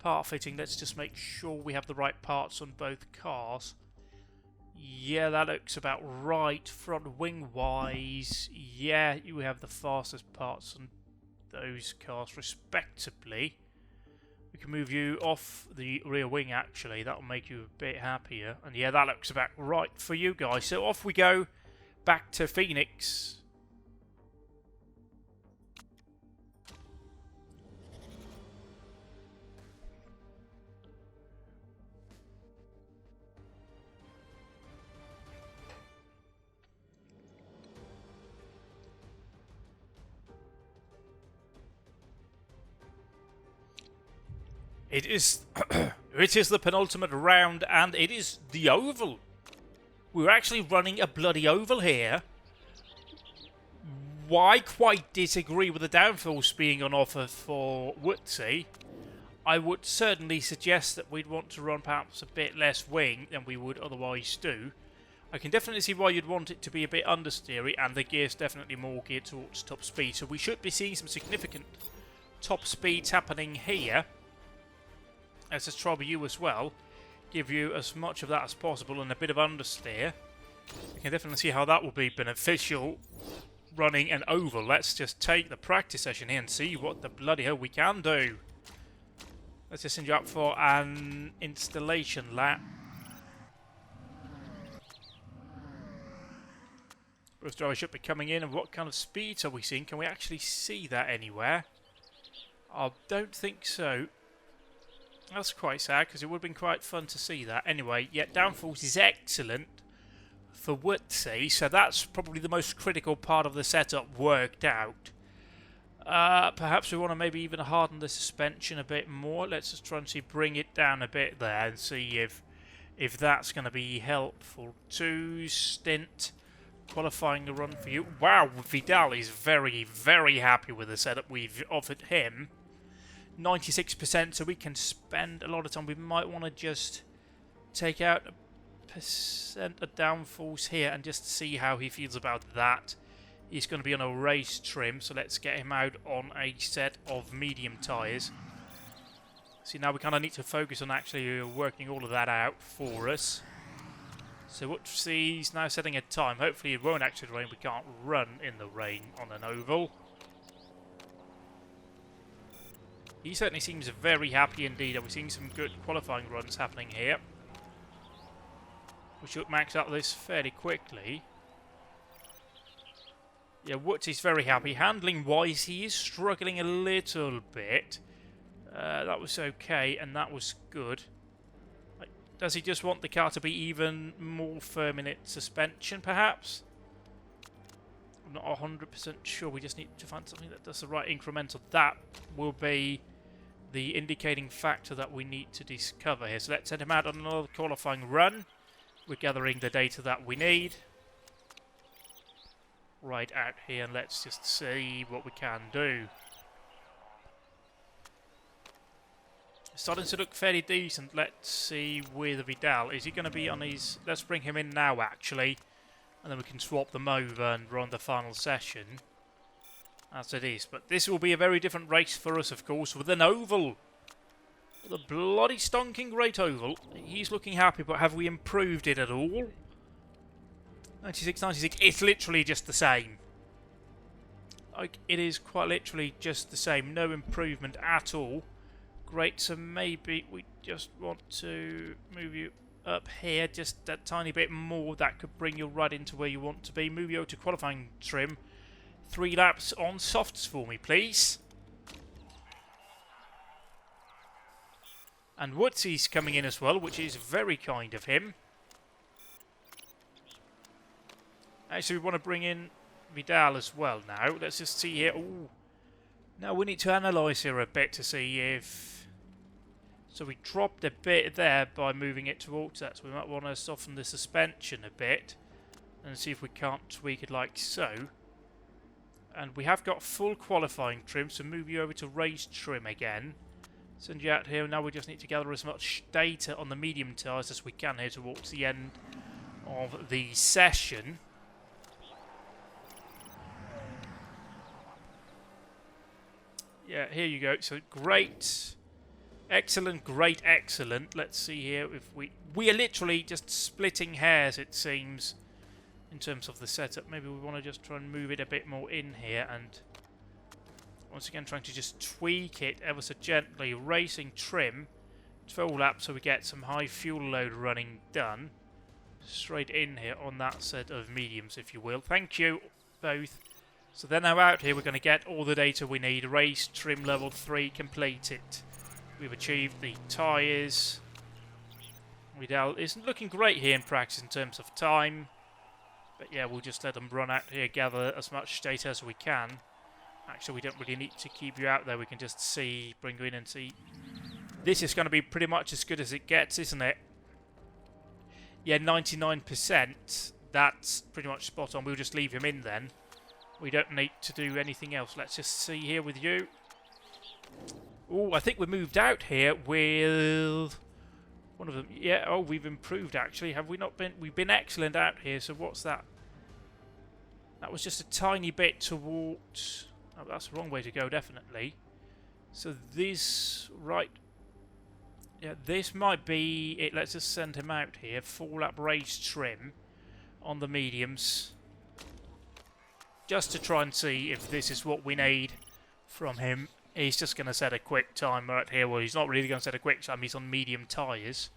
Part fitting, let's just make sure we have the right parts on both cars. Yeah, that looks about right. Front wing wise, yeah, you have the fastest parts on those cars respectively. We can move you off the rear wing actually, that'll make you a bit happier. And yeah, that looks about right for you guys. So off we go. Back to Phoenix. It is it is the penultimate round and it is the oval. We're actually running a bloody oval here. I quite disagree with the downforce being on offer for Woodsey. I would certainly suggest that we'd want to run perhaps a bit less wing than we would otherwise do. I can definitely see why you'd want it to be a bit understeery, and the gear's definitely more geared towards top speed. So we should be seeing some significant top speeds happening here. Let's just trouble you as well. Give you as much of that as possible and a bit of understeer. You can definitely see how that will be beneficial running an oval. Let's just take the practice session here and see what the bloody hell we can do. Let's just send you up for an installation lap. First driver should be coming in, and what kind of speeds are we seeing? Can we actually see that anywhere? I don't think so. That's quite sad, because it would have been quite fun to see that. Anyway, yeah, downforce is excellent for Woodsy, so that's probably the most critical part of the setup worked out. Perhaps we want to maybe even harden the suspension a bit more. Let's just try and see, bring it down a bit there and see if that's going to be helpful. 2 stint qualifying a run for you. Wow, Vidal is very, very happy with the setup we've offered him. 96%, so we can spend a lot of time. We might want to just take out a percent of downforce here and just see how he feels about that. He's going to be on a race trim, so let's get him out on a set of medium tyres. See, now we kind of need to focus on actually working all of that out for us. So Woodsie's now setting a time. Hopefully it won't actually rain. We can't run in the rain on an oval. He certainly seems very happy indeed. We're seeing some good qualifying runs happening here. We should max out this fairly quickly. Yeah, Woodsy's very happy. Handling-wise, he is struggling a little bit. That was okay, and that was good. Does he just want the car to be even more firm in its suspension, perhaps? I'm not 100% sure. We just need to find something that does the right incremental. That will be the indicating factor that we need to discover here. So let's send him out on another qualifying run. We're gathering the data that we need. Right out here, and let's just see what we can do. It's starting to look fairly decent. Let's see with Vidal. Is he going to be on his... Let's bring him in now, actually. And then we can swap them over and run the final session. As it is. But this will be a very different race for us, of course, with an oval. With a bloody stonking great oval. He's looking happy, but have we improved it at all? 96, 96. It's literally just the same. Like, it is quite literally just the same. No improvement at all. Great, so maybe we just want to move you up here just that tiny bit more. That could bring you right into where you want to be. Move you over to qualifying trim. 3 laps on softs for me, please. And Woodsy's coming in as well, which is very kind of him. Actually, we want to bring in Vidal as well now. Let's just see here. Ooh. Now we need to analyse here a bit to see if... So we dropped a bit there by moving it towards that. So we might want to soften the suspension a bit and see if we can't tweak it like so. And we have got full qualifying trim, so move you over to race trim again. Send you out here. Now we just need to gather as much data on the medium tyres as we can here towards the end of the session. Yeah, here you go. So great, excellent, great, excellent. Let's see here if we are literally just splitting hairs, it seems, in terms of the setup. Maybe we want to just try and move it a bit more in here, and once again trying to just tweak it ever so gently. Racing trim, 12 laps, so we get some high fuel load running done. Straight in here on that set of mediums, if you will. Thank you both. So then now out here we're going to get all the data we need. Race trim level 3 completed. We've achieved the tyres. Vidal isn't looking great here in practice in terms of time. But yeah, we'll just let them run out here, gather as much data as we can. Actually, we don't really need to keep you out there. We can just see, bring you in and see. This is going to be pretty much as good as it gets, isn't it? Yeah, 99%. That's pretty much spot on. We'll just leave him in then. We don't need to do anything else. Let's just see here with you. Oh, I think we moved out here with one of them. Yeah, oh, we've improved actually. Have we not been? We've been excellent out here. So what's that? That was just a tiny bit towards... Oh, that's the wrong way to go, definitely. So this, right... Yeah, this might be it. Let's just send him out here. 4-lap race trim on the mediums. Just to try and see if this is what we need from him. He's just going to set a quick time right here. Well, he's not really going to set a quick time. He's on medium tyres.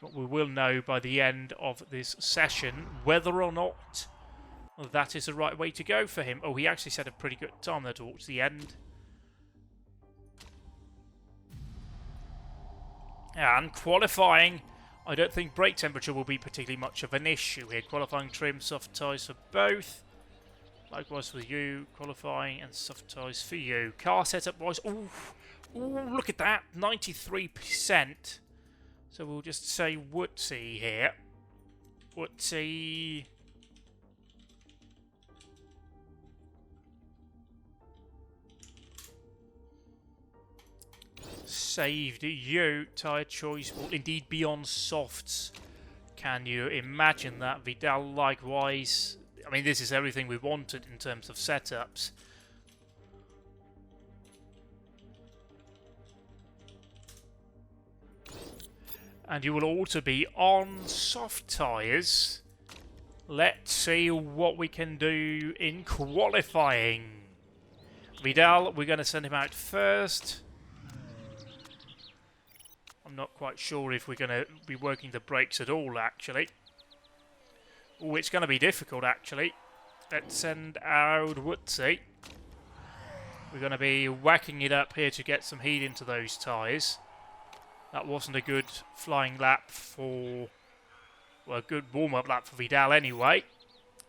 But we will know by the end of this session whether or not that is the right way to go for him. Oh, he actually set a pretty good time there towards the end. And qualifying, I don't think brake temperature will be particularly much of an issue here. Qualifying trim, soft tyres for both. Likewise for you, qualifying and soft tyres for you. Car setup wise, ooh, look at that, 93%. So we'll just say Woodsy here. Woodsy. Saved you. Tyre choice will indeed be on softs. Can you imagine that? Vidal likewise. I mean, this is everything we wanted in terms of setups. And you will also be on soft tyres. Let's see what we can do in qualifying. Vidal, we're going to send him out first. I'm not quite sure if we're going to be working the brakes at all, actually. Oh, it's going to be difficult, actually. Let's send out Woodsy. We're going to be whacking it up here to get some heat into those tyres. That wasn't a good flying lap for... well, a good warm-up lap for Vidal anyway.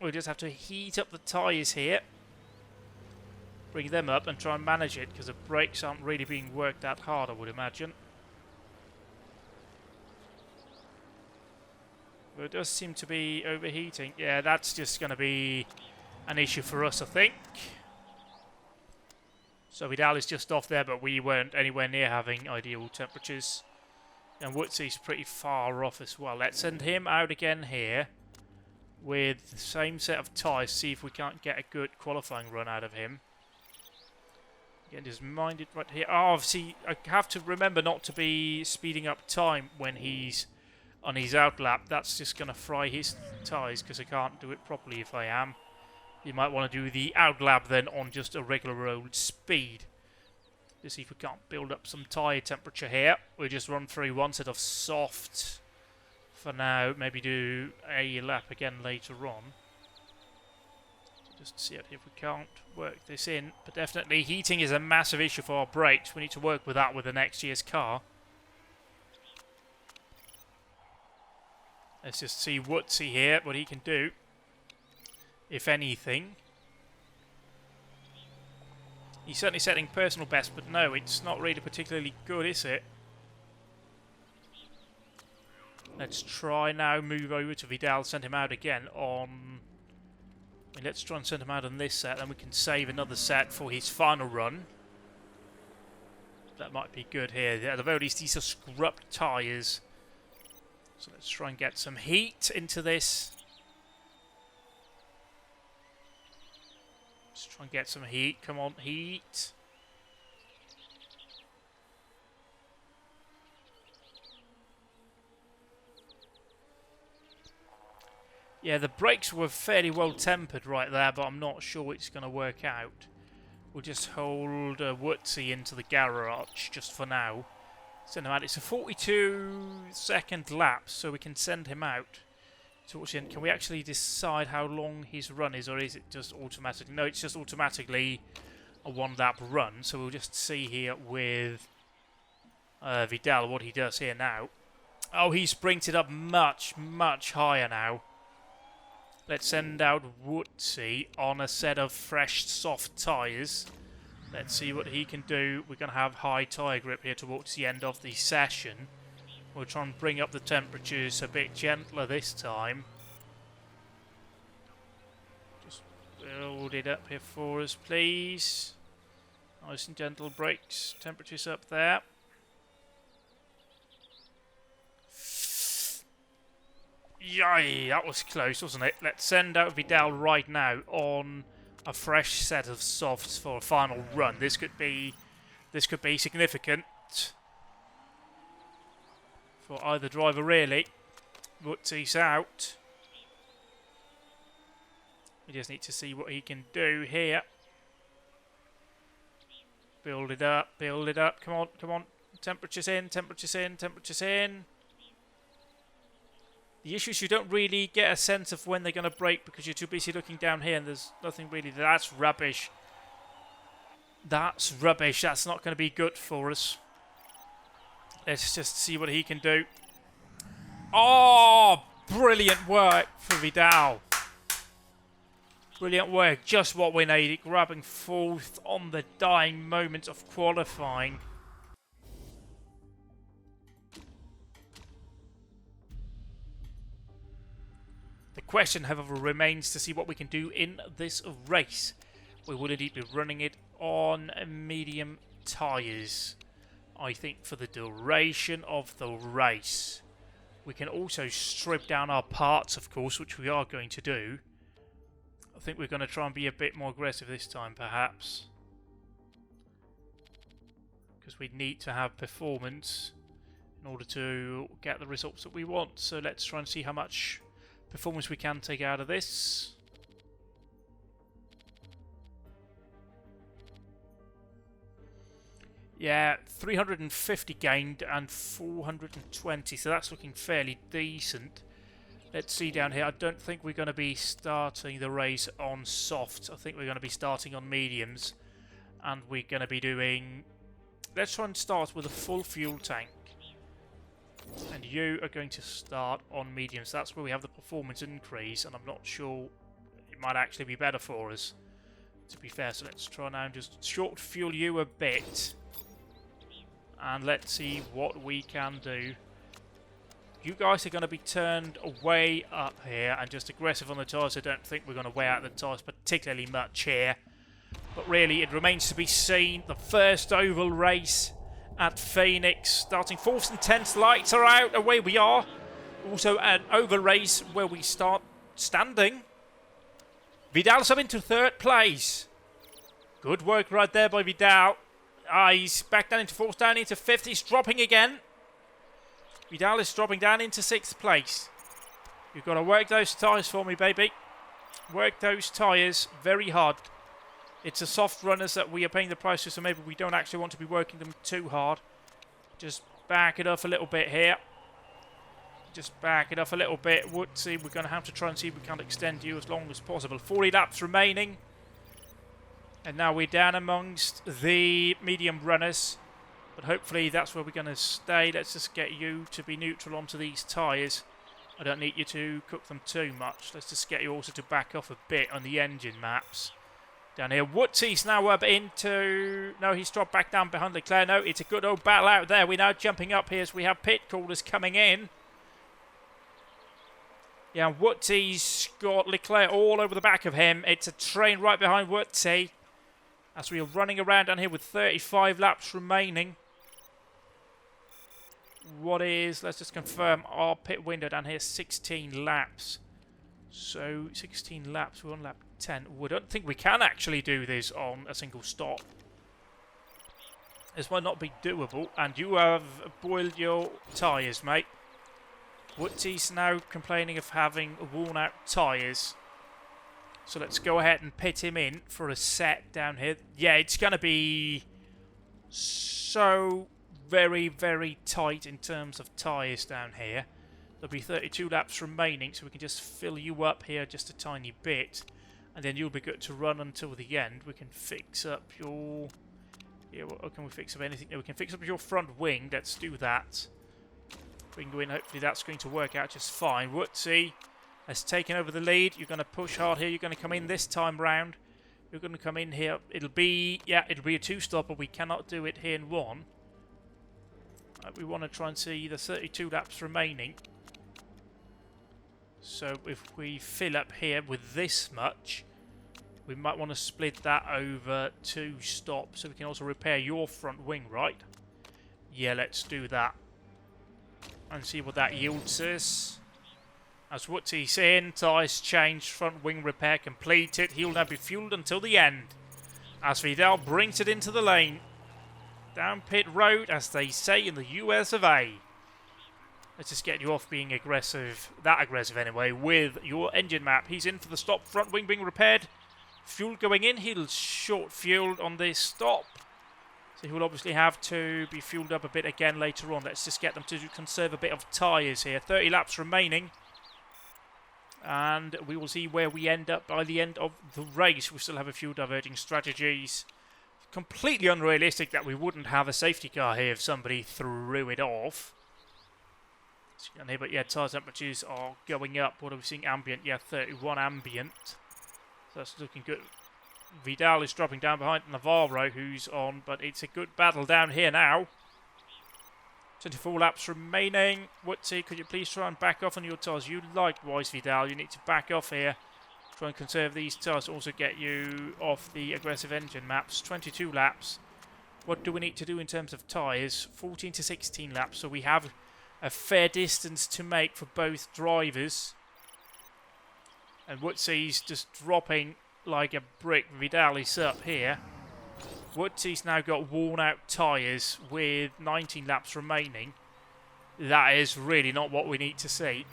We'll just have to heat up the tyres here. Bring them up and try and manage it, because the brakes aren't really being worked that hard, I would imagine. But it does seem to be overheating. Yeah, that's just going to be an issue for us, I think. So Vidal is just off there, but we weren't anywhere near having ideal temperatures. And Woodsy's pretty far off as well. Let's send him out again here with the same set of tyres. See if we can't get a good qualifying run out of him. Getting his minded right here. Oh, obviously, I have to remember not to be speeding up time when he's on his outlap. That's just going to fry his tyres because I can't do it properly if I am. You might want to do the outlap then on just a regular old speed. To see if we can't build up some tyre temperature here. We'll just run through one set of soft for now. Maybe do a lap again later on. So just see if we can't work this in. But definitely heating is a massive issue for our brakes. We need to work with that with the next year's car. Let's just see Woodsy here, what he can do. If anything. He's certainly setting personal best, but no, it's not really particularly good, is it? Let's try now, move over to Vidal, send him out again on... I mean, let's try and send him out on this set, then we can save another set for his final run. That might be good here. At the very least, these are scrubbed tyres. So let's try and get some heat into this. Let's try and get some heat. Come on, heat. Yeah, the brakes were fairly well tempered right there, but I'm not sure it's going to work out. We'll just hold Woodsy into the garage just for now. Send him out. It's a 42-second lap, so we can send him out. Towards the end. Can we actually decide how long his run is, or is it just automatic? No, it's just automatically a one-lap run. So we'll just see here with Vidal what he does here now. Oh, he sprinted up much, much higher now. Let's send out Woodsy on a set of fresh, soft tyres. Let's see what he can do. We're going to have high tyre grip here towards the end of the session. We'll try and bring up the temperatures a bit gentler this time. Just build it up here for us, please. Nice and gentle brakes. Temperatures up there. Yay, that was close, wasn't it? Let's send out Vidal right now on a fresh set of softs for a final run. This could be significant for either driver, really. Woodsy's out. We just need to see what he can do here. Build it up, build it up. Come on, come on. Temperatures in, temperatures in, temperatures in. The issue is you don't really get a sense of when they're going to brake because you're too busy looking down here and there's nothing really. That's rubbish. That's rubbish. That's not going to be good for us. Let's just see what he can do. Oh, brilliant work for Vidal. Brilliant work, just what we needed, grabbing fourth on the dying moments of qualifying. The question, however, remains to see what we can do in this race. We will indeed be running it on medium tyres, I think, for the duration of the race. We can also strip down our parts, of course, which we are going to do. I think we're going to try and be a bit more aggressive this time, perhaps. Because we need to have performance in order to get the results that we want. So let's try and see how much performance we can take out of this. Yeah, 350 gained and 420, so that's looking fairly decent. Let's see down here. I don't think we're going to be starting the race on softs. I think we're going to be starting on mediums. And we're going to be doing... Let's try and start with a full fuel tank. And you are going to start on mediums. That's where we have the performance increase. And I'm not sure it might actually be better for us, to be fair. So let's try now and just short fuel you a bit. And let's see what we can do. You guys are going to be turned way up here and just aggressive on the tyres. I don't think we're going to wear out the tyres particularly much here. But really, it remains to be seen. The first oval race at Phoenix. Starting 4th and 10th. Lights are out. Away we are. Also an oval race where we start standing. Vidal's up into 3rd place. Good work right there by Vidal. He's back down into 4th, down into 5th. He's dropping again. Vidal is dropping down into 6th place. You've got to work those tyres for me, baby. Work those tyres very hard. It's a soft runners that we are paying the price for, so maybe we don't actually want to be working them too hard. Just back it off a little bit here. Just back it off a little bit. Woodsy, we're going to have to try and see if we can extend you as long as possible. 40 laps remaining. And now we're down amongst the medium runners. But hopefully that's where we're going to stay. Let's just get you to be neutral onto these tyres. I don't need you to cook them too much. Let's just get you also to back off a bit on the engine maps. Down here, Woodsy's now up into... No, he's dropped back down behind Leclerc. No, it's a good old battle out there. We're now jumping up here as we have pit callers coming in. Yeah, Woodsy's got Leclerc all over the back of him. It's a train right behind Woodsy. As we are running around down here with 35 laps remaining. Let's just confirm our pit window down here, 16 laps. So 16 laps, we're on lap 10. We don't think we can actually do this on a single stop. This might not be doable, and you have boiled your tyres, mate. Woodsy's now complaining of having worn out tyres. So let's go ahead and pit him in for a set down here. Yeah, it's going to be so very, very tight in terms of tyres down here. There'll be 32 laps remaining, so we can just fill you up here just a tiny bit. And then you'll be good to run until the end. We can fix up your... Yeah, what can we fix up? Anything? We can fix up your front wing. Let's do that. We can go in. Hopefully that's going to work out just fine. Woodsy has taken over the lead. You're going to push hard here. You're going to come in this time round. You're going to come in here. It'll be a two-stop, but we cannot do it here in one. We want to try and see the 32 laps remaining. So if we fill up here with this much, we might want to split that over 2 stops so we can also repair your front wing, right? Yeah, let's do that. And see what that yields us. As Woodsy's in, tyres changed, front wing repair completed. He'll now be fueled until the end. As Vidal brings it into the lane. Down pit road, as they say in the US of A. Let's just get you off being aggressive, that aggressive anyway, with your engine map. He's in for the stop, front wing being repaired. Fuel going in, he'll short fueled on this stop. So he will obviously have to be fueled up a bit again later on. Let's just get them to conserve a bit of tyres here. 30 laps remaining. And we will see where we end up by the end of the race. We still have a few diverging strategies. completely unrealistic that we wouldn't have a safety car here if somebody threw it off. But yeah, tyre temperatures are going up. What are we seeing? Ambient, yeah, 31 ambient. So that's looking good. Vidal is dropping down behind Navarro, who's on, but it's a good battle down here now. 24 laps remaining. Woodsy, could you please try and back off on your tyres? You likewise, Vidal. You need to back off here. Try and conserve these tyres. Also get you off the aggressive engine maps. 22 laps. What do we need to do in terms of tyres? 14 to 16 laps. So we have a fair distance to make for both drivers. And Woodsy's just dropping like a brick. Vidal is up here. Woodsy's now got worn out tyres with 19 laps remaining. That is really not what we need to see.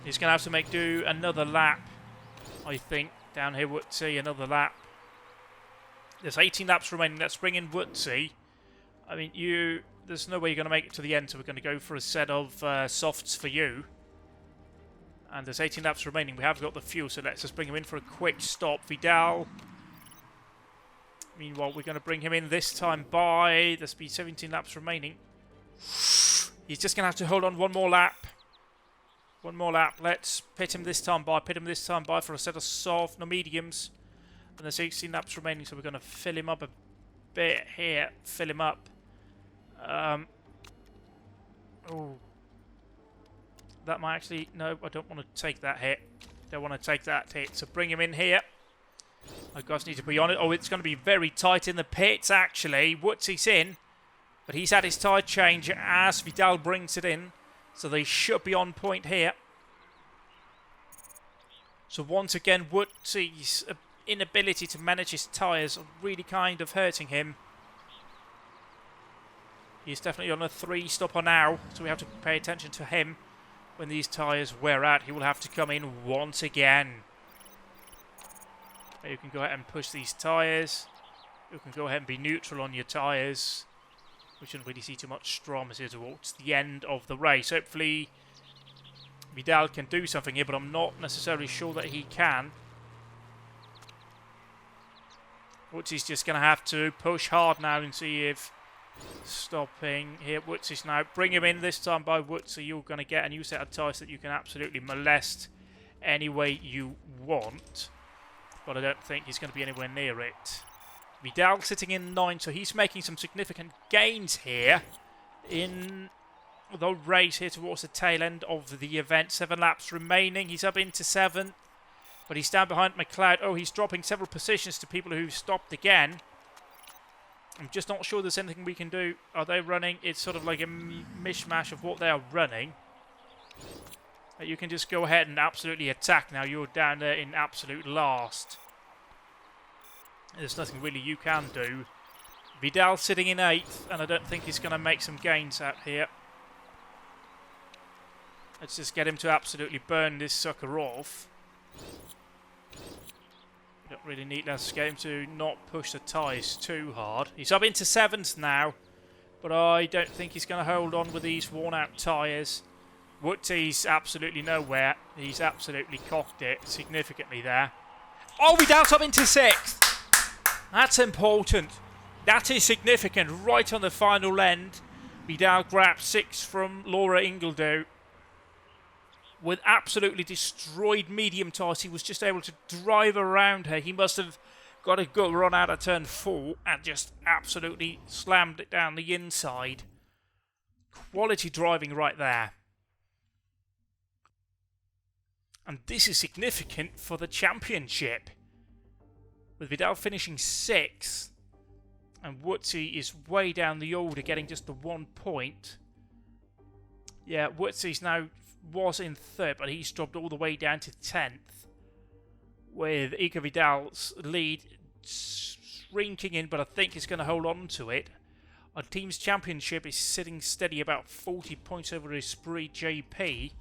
He's going to have to make do another lap, I think. Down here, Woodsy, another lap. There's 18 laps remaining. Let's bring in Woodsy. I mean, there's no way you're going to make it to the end, so we're going to go for a set of softs for you. And there's 18 laps remaining. We have got the fuel, so let's just bring him in for a quick stop. Vidal. Meanwhile, we're going to bring him in this time by... There's been 17 laps remaining. He's just going to have to hold on one more lap. One more lap. Let's pit him this time by. Pit him this time by for a set of soft, no mediums. And there's 18 laps remaining, so we're going to fill him up a bit here. Fill him up. Oh. That might actually... No, I don't want to take that hit. Don't want to take that hit. So bring him in here. I guys need to be on it. Oh, it's going to be very tight in the pits, actually. Woodsy's in. But he's had his tyre change as Vidal brings it in. So they should be on point here. So once again, Woodsy's inability to manage his tyres are really kind of hurting him. He's definitely on a 3-stopper now. So we have to pay attention to him. When these tyres wear out, he will have to come in once again. You can go ahead and push these tyres. You can go ahead and be neutral on your tyres. We shouldn't really see too much Stroms here towards the end of the race. Hopefully Vidal can do something here, but I'm not necessarily sure that he can. Woodsy's just going to have to push hard now and see if stopping here. Woodsy's now. Bring him in this time by Woodsy. You're going to get a new set of tyres that you can absolutely molest any way you want. But I don't think he's going to be anywhere near it. Vidal sitting in 9, so he's making some significant gains here in the race here towards the tail end of the event. 7 laps remaining. He's up into 7th, but he's down behind McLeod. Oh, he's dropping several positions to people who've stopped again. I'm just not sure there's anything we can do. Are they running? It's sort of like a mishmash of what they are running. You can just go ahead and absolutely attack now. You're down there in absolute last. There's nothing really you can do. Vidal sitting in 8th, and I don't think he's going to make some gains out here. Let's just get him to absolutely burn this sucker off. We don't really need... Let's get him to not push the tyres too hard. He's up into 7th now, but I don't think he's going to hold on with these worn-out tyres. Woodsy's absolutely nowhere. He's absolutely cocked it significantly there. Oh, Vidal's up into 6th. That's important. That is significant. Right on the final end. Vidal grabbed 6 from Laura Ingledew. With absolutely destroyed medium tyres, he was just able to drive around her. He must have got a good run out of turn 4 and just absolutely slammed it down the inside. Quality driving right there. And this is significant for the championship. With Vidal finishing 6th. And Woodsy is way down the order, getting just the 1 point. Yeah, Woodsy's now was in 3rd, but he's dropped all the way down to 10th. With Ika Vidal's lead shrinking in, but I think he's going to hold on to it. Our team's championship is sitting steady about 40 points over Esprit JP.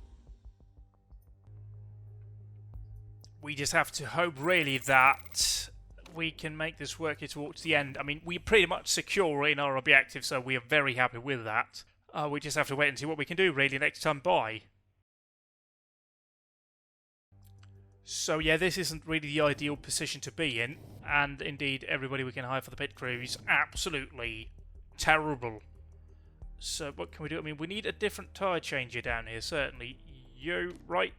We just have to hope really that we can make this work here towards the end. I mean, we're pretty much secure in our objective, so we are very happy with that. We just have to wait and see what we can do really next time by. So yeah, this isn't really the ideal position to be in, and indeed everybody we can hire for the pit crew is absolutely terrible. So what can we do? I mean, we need a different tyre changer down here, certainly. You, right,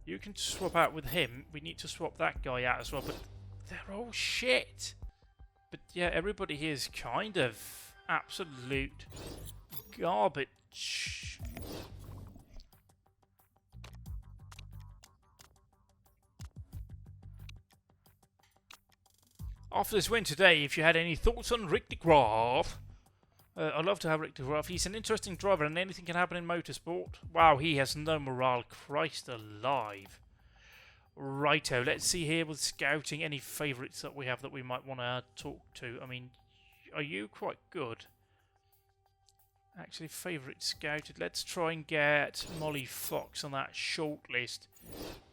you can swap out with him. We need to swap that guy out as well, but they're all shit. But yeah, everybody here is kind of absolute garbage. After this win today, if you had any thoughts on Rick de Graaf, I'd love to have Rick de Graaf. He's an interesting driver and anything can happen in motorsport. Wow, he has no morale. Christ alive. Righto, let's see here with scouting any favourites that we have that we might want to talk to. I mean, are you quite good? Actually, favourite scouted. Let's try and get Molly Fox on that shortlist.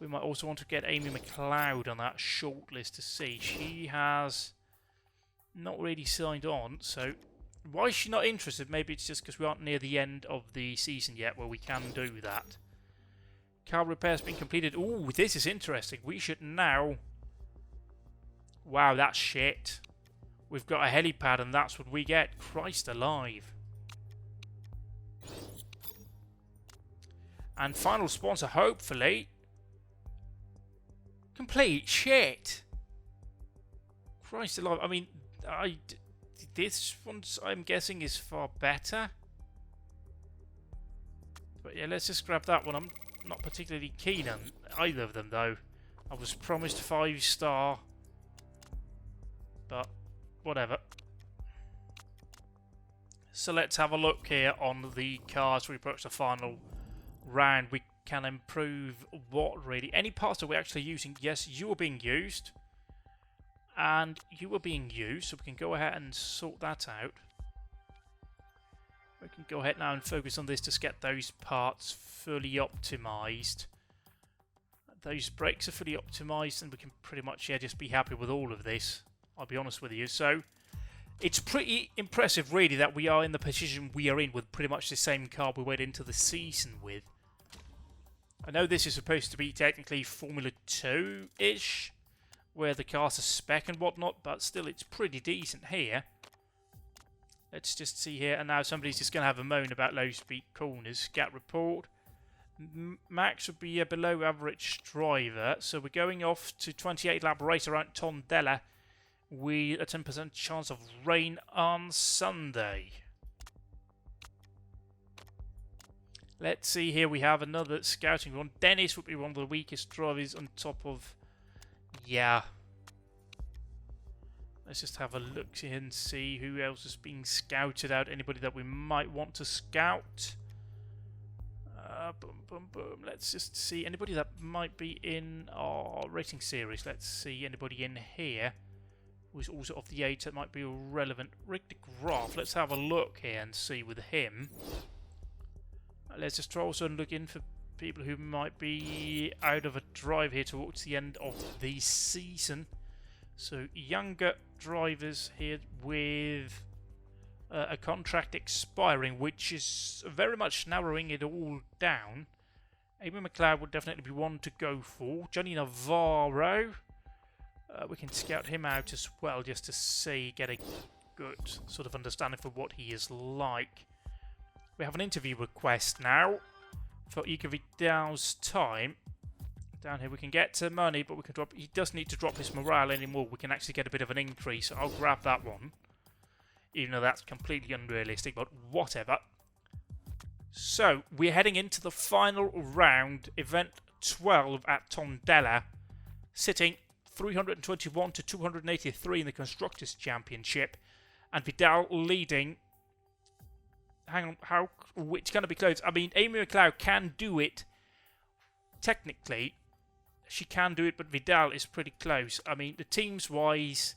We might also want to get Amy McLeod on that shortlist to see. She has not really signed on, so why is she not interested? Maybe it's just because we aren't near the end of the season yet where we can do that. Car repair's been completed. Ooh, this is interesting. We should now... Wow, that's shit. We've got a helipad and that's what we get. Christ alive. And final sponsor, hopefully. Complete shit. Christ alive. I mean, this one, I'm guessing, is far better. But yeah, let's just grab that one. I'm not particularly keen on either of them, though. I was promised 5-star. But, whatever. So let's have a look here on the cars we approach the final round. We can improve what really? Any parts that we're actually using. Yes, you are being used. And you are being used. So we can go ahead and sort that out. We can go ahead now and focus on this to get those parts fully optimized. Those brakes are fully optimized and we can pretty much just be happy with all of this. I'll be honest with you. So it's pretty impressive really that we are in the position we are in with pretty much the same car we went into the season with. I know this is supposed to be technically Formula 2-ish, where the cars are spec and whatnot, but still it's pretty decent here. Let's just see here, and now somebody's just going to have a moan about low-speed corners. Scat report. Max would be a below-average driver, so we're going off to 28-lap race around Tondela with a 10% chance of rain on Sunday. Let's see here, we have another scouting one. Dennis would be one of the weakest drivers on top of... Yeah. Let's just have a look here and see who else is being scouted out. Anybody that we might want to scout. Boom, boom, boom. Let's just see anybody that might be in our rating series. Let's see anybody in here who's also of the age that might be relevant. Rick de Graaf. Let's have a look here and see with him. Let's just try also and look in for people who might be out of a drive here towards the end of the season. So younger drivers here with a contract expiring, which is very much narrowing it all down. Amy McLeod would definitely be one to go for. Johnny Navarro, we can scout him out as well just to see, get a good sort of understanding for what he is like. We have an interview request now for Iker Vidal's time. Down here we can get money, but we can drop. He doesn't need to drop his morale anymore. We can actually get a bit of an increase. So I'll grab that one, even though that's completely unrealistic. But whatever. So we're heading into the final round, event 12 at Tondela, sitting 321 to 283 in the Constructors' Championship, and Vidal leading. Hang on, it's going to be close. I mean, Amy McLeod can do it. Technically, she can do it, but Vidal is pretty close. I mean, the teams-wise,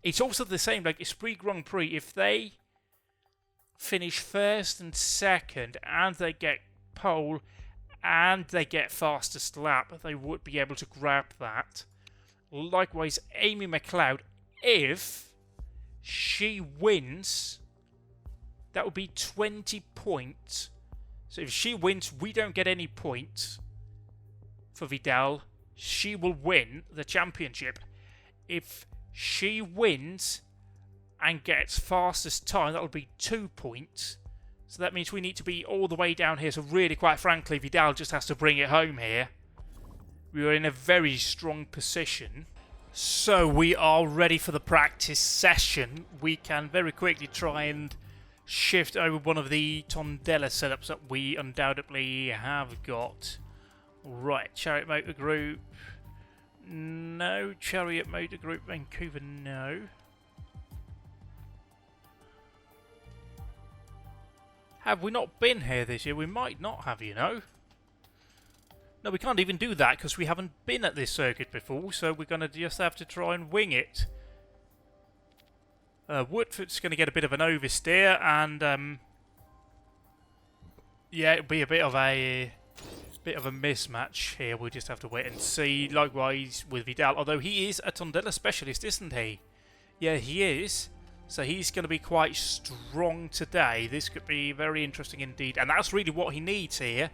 it's also the same. Like Esprit Grand Prix, if they finish first and second, and they get pole, and they get fastest lap, they would be able to grab that. Likewise, Amy McLeod, if she wins, that would be 20 points. So if she wins, we don't get any points for Vidal. she will win the championship. If she wins and gets fastest time, that'll be 2 points. So that means we need to be all the way down here. So really, quite frankly, Vidal just has to bring it home here. We are in a very strong position. So we are ready for the practice session. We can very quickly try and shift over one of the Tondela setups that we undoubtedly have got. Right, Chariot Motor Group. No. Chariot Motor Group Vancouver, no. Have we not been here this year? We might not have, you know. No, we can't even do that because we haven't been at this circuit before, so we're going to just have to try and wing it. Woodford's going to get a bit of an oversteer, and yeah, it'll be a bit of a mismatch here. We'll just have to wait and see. Likewise with Vidal, although he is a Tondela specialist, isn't he? Yeah, he is. So he's going to be quite strong today. This could be very interesting indeed. And that's really what he needs here.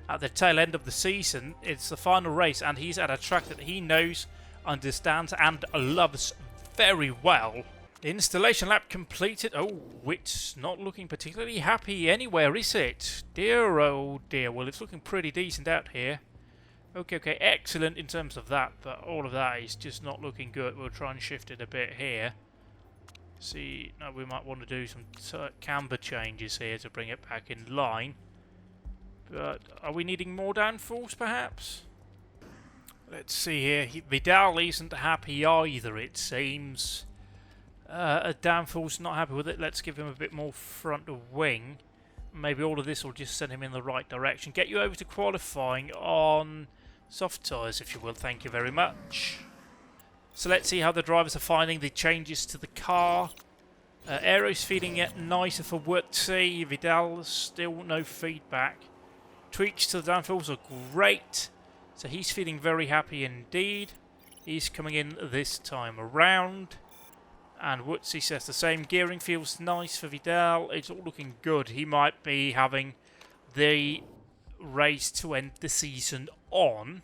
At the tail end of the season, it's the final race. And he's at a track that he knows, understands and loves very well. The installation lap completed. Oh, it's not looking particularly happy anywhere, is it? Dear, oh dear. Well, it's looking pretty decent out here. Okay, excellent in terms of that. But all of that is just not looking good. We'll try and shift it a bit here. See, now we might want to do some camber changes here to bring it back in line. But are we needing more downforce, perhaps? Let's see here. Vidal isn't happy either, it seems. Downforce not happy with it. Let's give him a bit more front wing. Maybe all of this will just send him in the right direction. Get you over to qualifying on soft tyres, if you will. Thank you very much. So let's see how the drivers are finding the changes to the car. Aero's feeling it nicer for Wurtzy. Vidal, still no feedback. Tweaks to the downforce are great. So he's feeling very happy indeed. He's coming in this time around. And Wurtzy says the same. Gearing feels nice for Vidal. It's all looking good. He might be having the race to end the season on.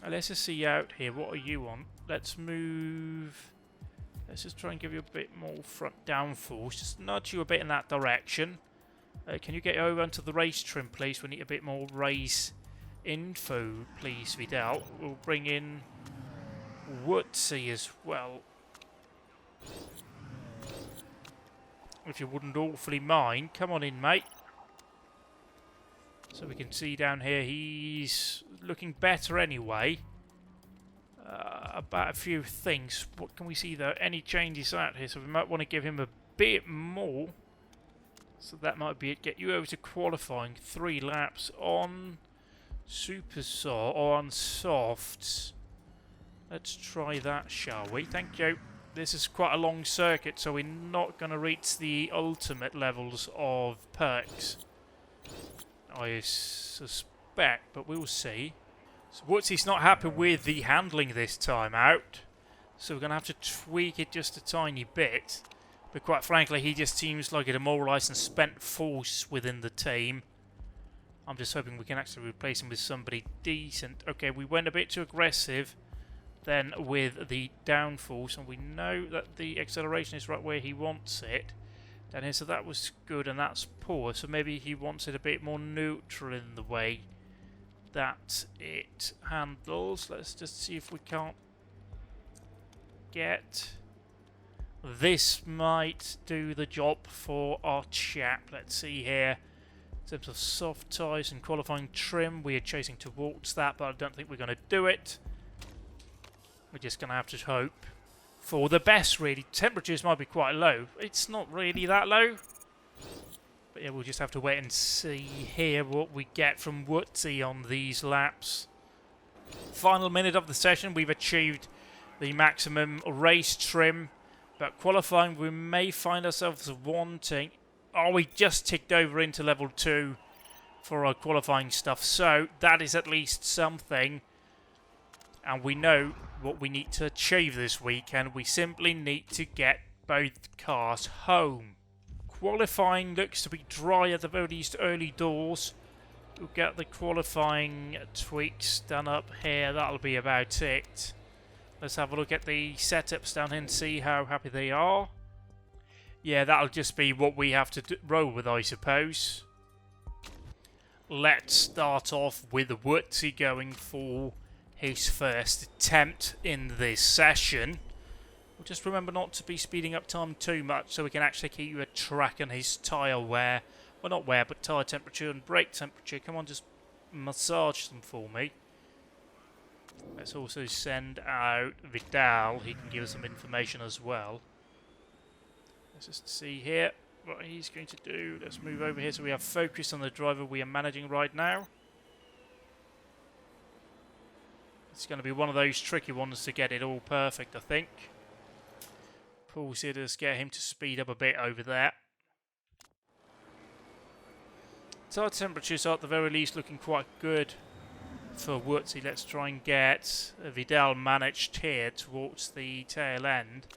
Let's just see out here. What are you on? Let's move. Let's just try and give you a bit more front downforce. Just nudge you a bit in that direction. Can you get over onto the race trim, please? We need a bit more race info, please, Vidal. We'll bring in Wurtzy as well. If you wouldn't awfully mind. Come on in, mate. So we can see down here he's looking better anyway. About a few things. What can we see though? Any changes out here? So we might want to give him a bit more. So that might be it. Get you over to qualifying. 3 laps on super soft or on softs. Let's try that, shall we? Thank you. This is quite a long circuit, so we're not going to reach the ultimate levels of perks, I suspect, but we'll see. So Woodsy's not happy with the handling this time out, so we're going to have to tweak it just a tiny bit. But quite frankly, he just seems like a demoralised and spent force within the team. I'm just hoping we can actually replace him with somebody decent. Okay, we went a bit too aggressive then with the downforce, and we know that the acceleration is right where he wants it. Down here, so that was good and that's poor, so maybe he wants it a bit more neutral in the way that it handles. Let's just see if we can't get... This might do the job for our chap. Let's see here. In terms of soft tyres and qualifying trim, we are chasing towards that, but I don't think we're going to do it. We're just going to have to hope for the best, really. Temperatures might be quite low. It's not really that low. But yeah, we'll just have to wait and see here what we get from Wurtzy on these laps. Final minute of the session. We've achieved the maximum race trim. But qualifying, we may find ourselves wanting... Oh, we just ticked over into level 2 for our qualifying stuff. So that is at least something. And we know what we need to achieve this weekend. We simply need to get both cars home. Qualifying looks to be dry at the very least early doors. we'll get the qualifying tweaks done up here. That'll be about it. Let's have a look at the setups down here and see how happy they are. Yeah, that'll just be what we have to roll with, I suppose. Let's start off with Woodsy going for his first attempt in this session. We'll just remember not to be speeding up time too much so we can actually keep a track on his tyre wear. Well, not wear, but tyre temperature and brake temperature. Come on, just massage them for me. Let's also send out Vidal. He can give us some information as well. Let's just see here what he's going to do. Let's move over here so we have focus on the driver we are managing right now. It's going to be one of those tricky ones to get it all perfect, I think. Pause here to just get him to speed up a bit over there. Tyre temperatures are at the very least looking quite good for Woodsy. Let's try and get Vidal managed here towards the tail end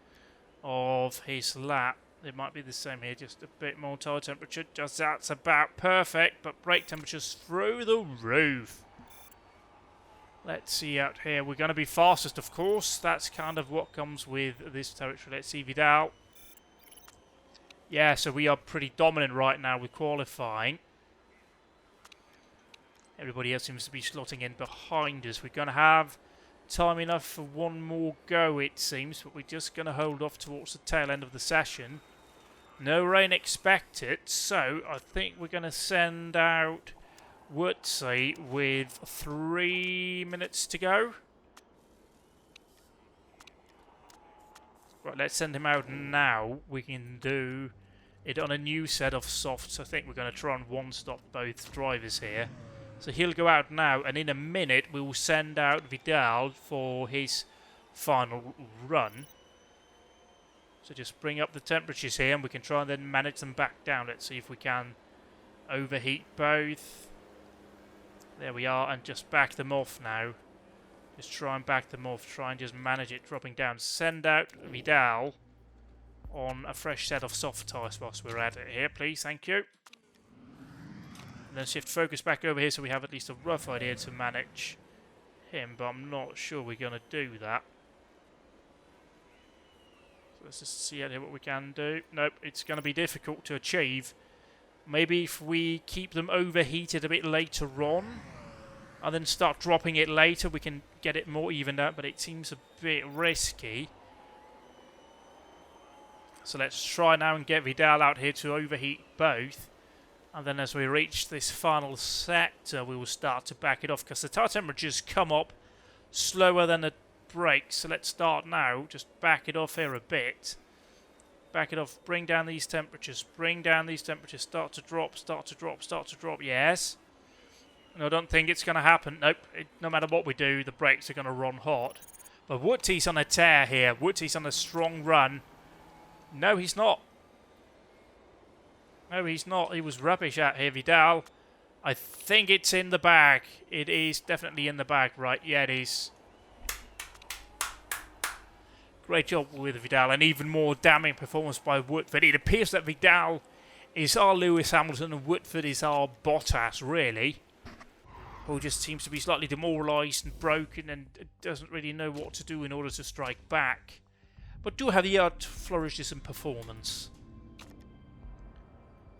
of his lap. It might be the same here, just a bit more tyre temperature. Just that's about perfect, but brake temperatures through the roof. Let's see out here. We're going to be fastest, of course. That's kind of what comes with this territory. Let's see Vidal. Yeah, so we are pretty dominant right now with qualifying. Everybody else seems to be slotting in behind us. We're going to have time enough for one more go, it seems, but we're just going to hold off towards the tail end of the session. No rain expected, so I think we're going to send out Woodsy with 3 minutes to go. Right, let's send him out now. We can do it on a new set of softs. I think we're going to try and one-stop both drivers here. So he'll go out now, and in a minute we will send out Vidal for his final run. So just bring up the temperatures here, and we can try and then manage them back down. Let's see if we can overheat both. There we are, and just back them off now. Just try and back them off, try and just manage it dropping down. Send out Vidal on a fresh set of soft tyres whilst we're at it here, please, thank you. And then shift focus back over here so we have at least a rough idea to manage him, but I'm not sure we're going to do that. So let's just see out here what we can do. Nope, it's going to be difficult to achieve. Maybe if we keep them overheated a bit later on and then start dropping it later, we can get it more evened out, but it seems a bit risky. So let's try now and get Vidal out here to overheat both. And then as we reach this final sector, we will start to back it off because the tyre temperatures come up slower than the brakes. So let's start now. Just back it off here a bit. Back it off. Bring down these temperatures. Bring down these temperatures. Start to drop. Start to drop. Start to drop. Yes. And I don't think it's going to happen. Nope. No matter what we do, the brakes are going to run hot. But Woodsy's on a tear here. Woodsy's on a strong run. No, he's not. No, he's not. He was rubbish out here, Vidal. I think it's in the bag. It is definitely in the bag, right? Yeah, it is. Great job with Vidal, and even more damning performance by Woodford. It appears that Vidal is our Lewis Hamilton and Woodford is our Bottas, really. Who just seems to be slightly demoralised and broken and doesn't really know what to do in order to strike back. But do have the art flourishes in performance.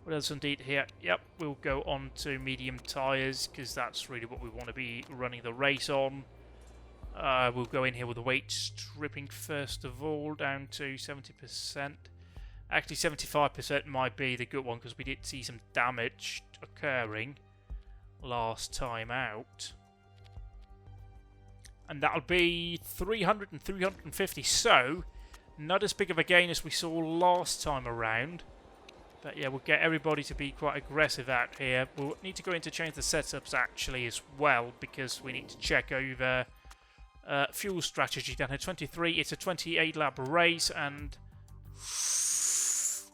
What else indeed here? Yep, we'll go on to medium tyres because that's really what we want to be running the race on. We'll go in here with the weight stripping first of all down to 70%. Actually 75% might be the good one because we did see some damage occurring last time out. And that'll be 300 and 350, so not as big of a gain as we saw last time around. But yeah, we'll get everybody to be quite aggressive out here. We'll need to go in to change the setups actually as well because we need to check over fuel strategy down here. 23, it's a 28 lap race and...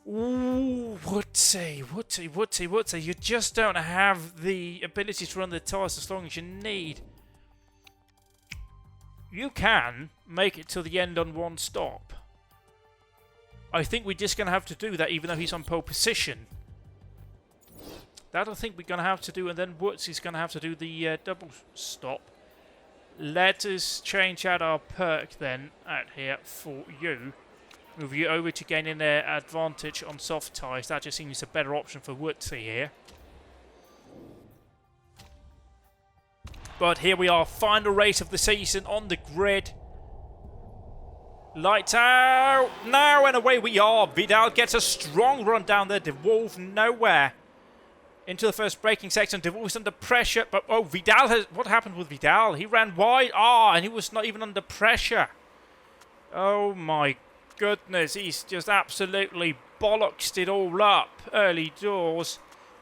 Ooh, Woodsy, you just don't have the ability to run the tyres as long as you need. You can make it to the end on one stop. I think we're just going to have to do that even though he's on pole position. That I think we're going to have to do, and then Woods is going to have to do the double stop. Let us change out our perk then out here for you. Move you over to gaining their advantage on soft tyres. That just seems a better option for Woodsy here. But here we are, final race of the season on the grid. Lights out now, and away we are. Vidal gets a strong run down there. DeWolf nowhere. Into the first braking section. DeWolf's under pressure, but oh, Vidal has. What happened with Vidal? He ran wide. And he was not even under pressure. Oh my goodness, he's just absolutely bollocksed it all up early doors.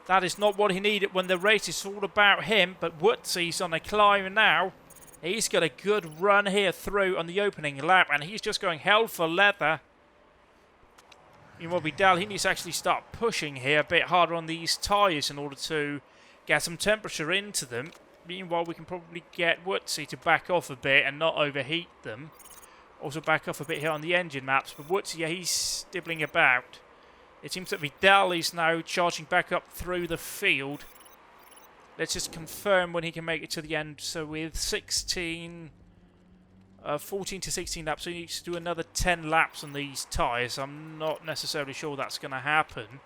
That is not what he needed when the race is all about him. But Woodsy's on a climb now. He's got a good run here through on the opening lap, and he's just going hell for leather. Meanwhile, Vidal, he needs to actually start pushing here a bit harder on these tyres in order to get some temperature into them. Meanwhile, we can probably get Woodsy to back off a bit and not overheat them. Also back off a bit here on the engine maps, but Woodsy, yeah, he's stibbling about. It seems that Vidal is now charging back up through the field. Let's just confirm when he can make it to the end. So with 14 to 16 laps, so he needs to do another 10 laps on these tyres. I'm not necessarily sure that's going to happen,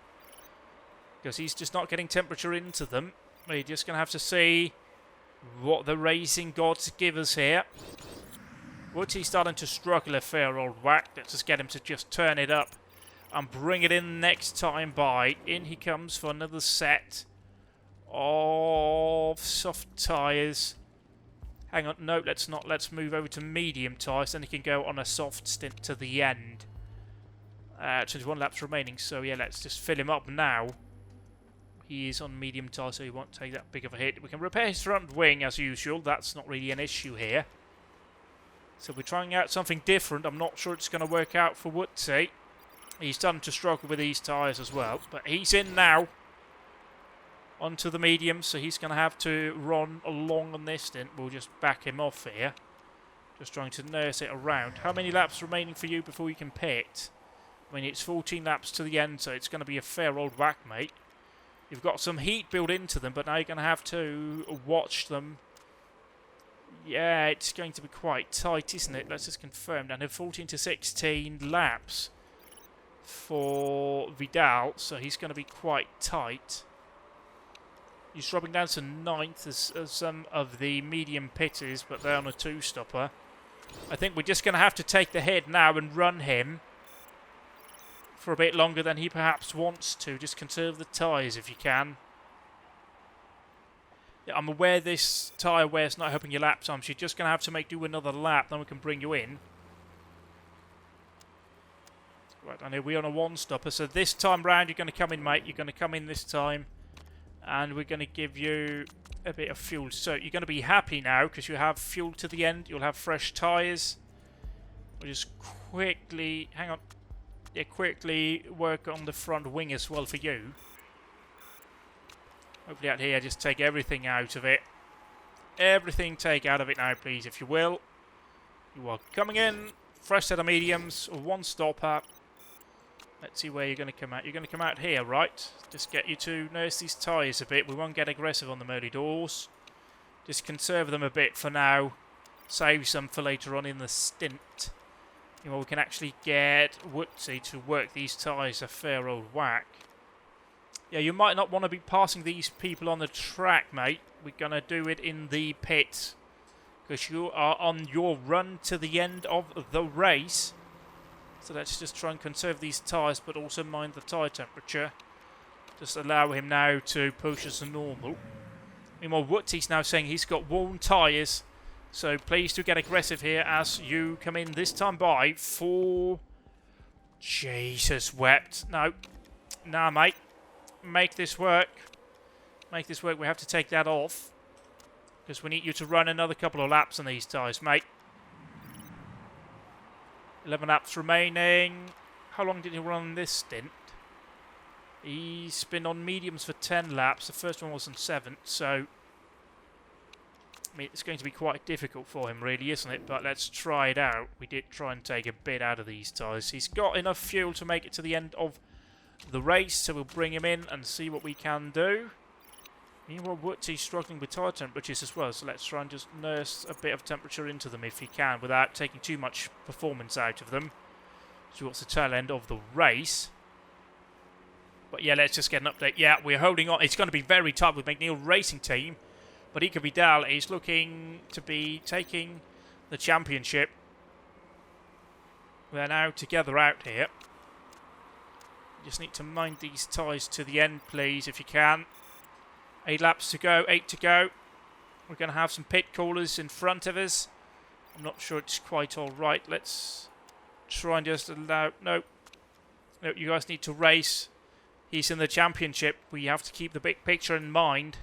because he's just not getting temperature into them. We're just going to have to see what the racing gods give us here. Woodsy starting to struggle a fair old whack. Let's just get him to just turn it up and bring it in next time by. In he comes for another set of soft tyres. Hang on, no, let's not. Let's move over to medium tyres, then he can go on a soft stint to the end. 21 laps remaining, so yeah, let's just fill him up now. He is on medium tyres, so he won't take that big of a hit. We can repair his front wing as usual. That's not really an issue here. So we're trying out something different. I'm not sure it's going to work out for Woodsy. He's starting to struggle with these tyres as well, but he's in now. Onto the medium, so he's going to have to run along on this stint. We'll just back him off here. Just trying to nurse it around. How many laps remaining for you before you can pit? I mean, it's 14 laps to the end, so it's going to be a fair old whack, mate. You've got some heat built into them, but now you're going to have to watch them. Yeah, it's going to be quite tight, isn't it? Let's just confirm. Down to 14 to 16 laps for Vidal, so he's going to be quite tight. He's dropping down to 9th as some of the medium pitters, but they're on a 2-stopper. I think we're just going to have to take the hit now and run him for a bit longer than he perhaps wants to. Just conserve the tyres if you can. Yeah, I'm aware this tyre wear's not helping your lap times. You're just going to have to make do another lap, then we can bring you in. Right, and here we're on a 1-stopper, so this time round you're going to come in, mate. You're going to come in this time. And we're going to give you a bit of fuel. So you're going to be happy now because you have fuel to the end. You'll have fresh tyres. We'll just quickly, hang on. Yeah, quickly work on the front wing as well for you. Hopefully out here, just take everything out of it. Everything take out of it now, please, if you will. You are coming in. Fresh set of mediums. 1-stopper. Let's see where you're going to come out. You're going to come out here, right? Just get you to nurse these tyres a bit. We won't get aggressive on the early doors. Just conserve them a bit for now. Save some for later on in the stint. You know, we can actually get Woodsy to work these tyres a fair old whack. Yeah, you might not want to be passing these people on the track, mate. We're going to do it in the pit. Because you are on your run to the end of the race. So let's just try and conserve these tyres, but also mind the tyre temperature. Just allow him now to push as normal. Meanwhile, Woodsy's now saying he's got worn tyres. So please do get aggressive here as you come in this time by for... Jesus wept. No. Nah, mate. Make this work. Make this work. We have to take that off. Because we need you to run another couple of laps on these tyres, mate. 11 laps remaining. How long did he run on this stint? He's been on mediums for 10 laps. The first one was on 7th, so... I mean, it's going to be quite difficult for him, really, isn't it? But let's try it out. We did try and take a bit out of these tyres. He's got enough fuel to make it to the end of the race, so we'll bring him in and see what we can do. Meanwhile, Woodsey's struggling with tyre temperatures as well, so let's try and just nurse a bit of temperature into them if he can without taking too much performance out of them towards the tail end of the race. But yeah, let's just get an update. Yeah, we're holding on. It's going to be very tight with McNeil Racing Team, but Iker Vidal is looking to be taking the championship. We're now together out here. Just need to mind these tyres to the end, please, if you can. 8 laps to go, 8 to go. We're going to have some pit callers in front of us. I'm not sure it's quite all right. Let's try and just allow... No, you guys need to race. He's in the championship. We have to keep the big picture in mind.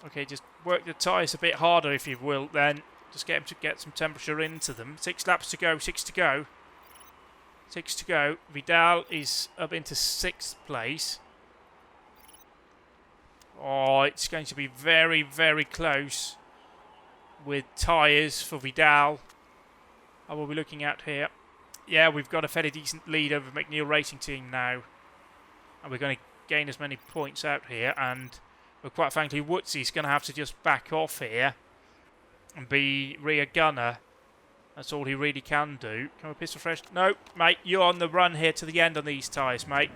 Okay, just work the tyres a bit harder, if you will, then. Just get him to get some temperature into them. 6 laps to go, 6 to go. 6 to go. Vidal is up into 6th place. Oh, it's going to be very, very close with tyres for Vidal. How are we looking at here? Yeah, we've got a fairly decent lead over McNeil Racing Team now. And we're going to gain as many points out here. And well, quite frankly, Woodsey's going to have to just back off here and be rear gunner. That's all he really can do. Can we pistol fresh? No, mate, you're on the run here to the end on these tyres, mate.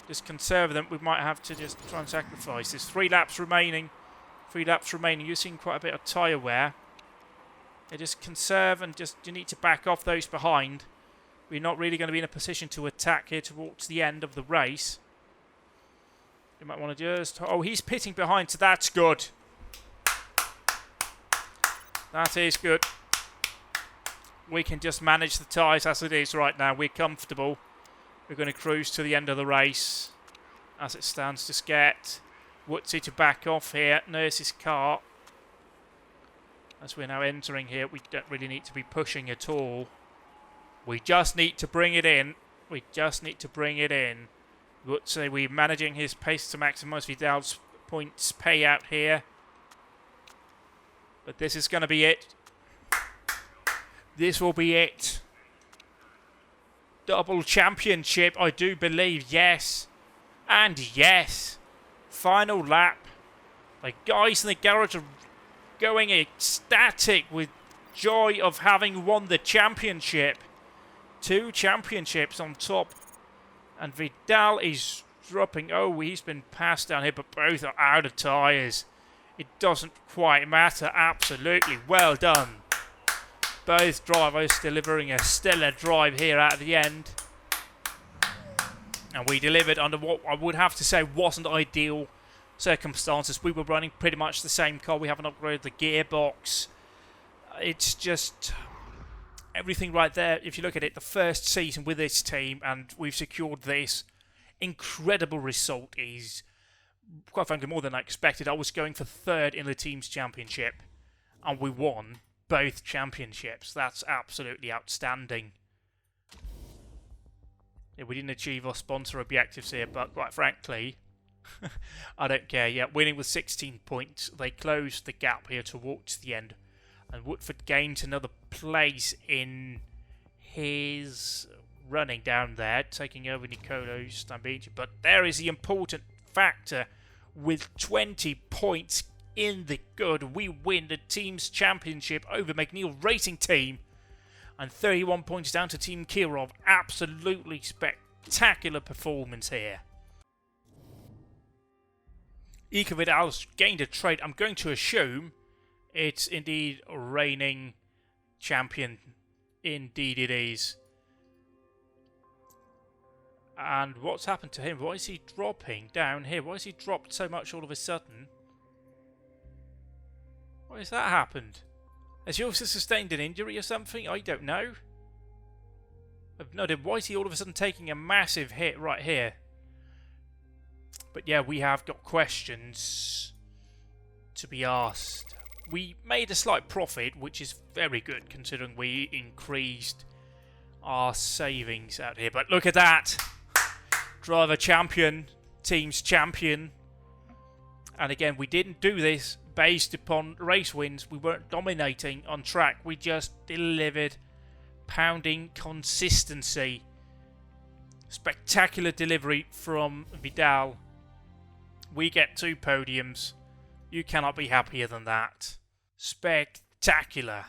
Just conserve them. We might have to just try and sacrifice this. 3 laps remaining. 3 laps remaining. You're seeing quite a bit of tyre wear. Yeah, just conserve and just you need to back off those behind. We're not really going to be in a position to attack here towards the end of the race. You might want to just... Oh, he's pitting behind, so that's good. That is good. We can just manage the tyres as it is right now. We're comfortable. We're going to cruise to the end of the race. As it stands, just get Woodsey to back off here. Nurse his car. As we're now entering here, we don't really need to be pushing at all. We just need to bring it in. We just need to bring it in. Woodsey, we're managing his pace to maximise Vidal's points payout here. But this is going to be it. This will be it. Double championship, I do believe, yes. And yes. Final lap. The guys in the garage are going ecstatic with joy of having won the championship. 2 championships on top. And Vidal is dropping. Oh, he's been passed down here, but both are out of tyres. It doesn't quite matter. Absolutely well done. Both drivers delivering a stellar drive here at the end. And we delivered under what I would have to say wasn't ideal circumstances. We were running pretty much the same car. We haven't upgraded the gearbox. It's just everything right there. If you look at it, the first season with this team, and we've secured this incredible result is, quite frankly, more than I expected. I was going for 3rd in the team's championship, and we won both championships. That's absolutely outstanding. Yeah, we didn't achieve our sponsor objectives here, but quite frankly, I don't care. Yeah, winning with 16 points, they closed the gap here towards the end. And Woodford gained another place in his running down there, taking over Nicolo Stambigi. But there is the important factor. With 20 points in the good, we win the team's championship over McNeil Racing Team. And 31 points down to Team Kirov. Absolutely spectacular performance here. Iker Vidal's gained a trade. I'm going to assume it's indeed reigning champion. Indeed it is. And what's happened to him? Why is he dropping down here? Why has he dropped so much all of a sudden? Why has that happened? Has he also sustained an injury or something? I don't know. I've no idea. Why is he all of a sudden taking a massive hit right here? But yeah, we have got questions to be asked. We made a slight profit, which is very good considering we increased our savings out here. But look at that! Driver champion, team's champion. And again, we didn't do this based upon race wins. We weren't dominating on track. We just delivered pounding consistency. Spectacular delivery from Vidal We get 2 podiums. You cannot be happier than that. Spectacular.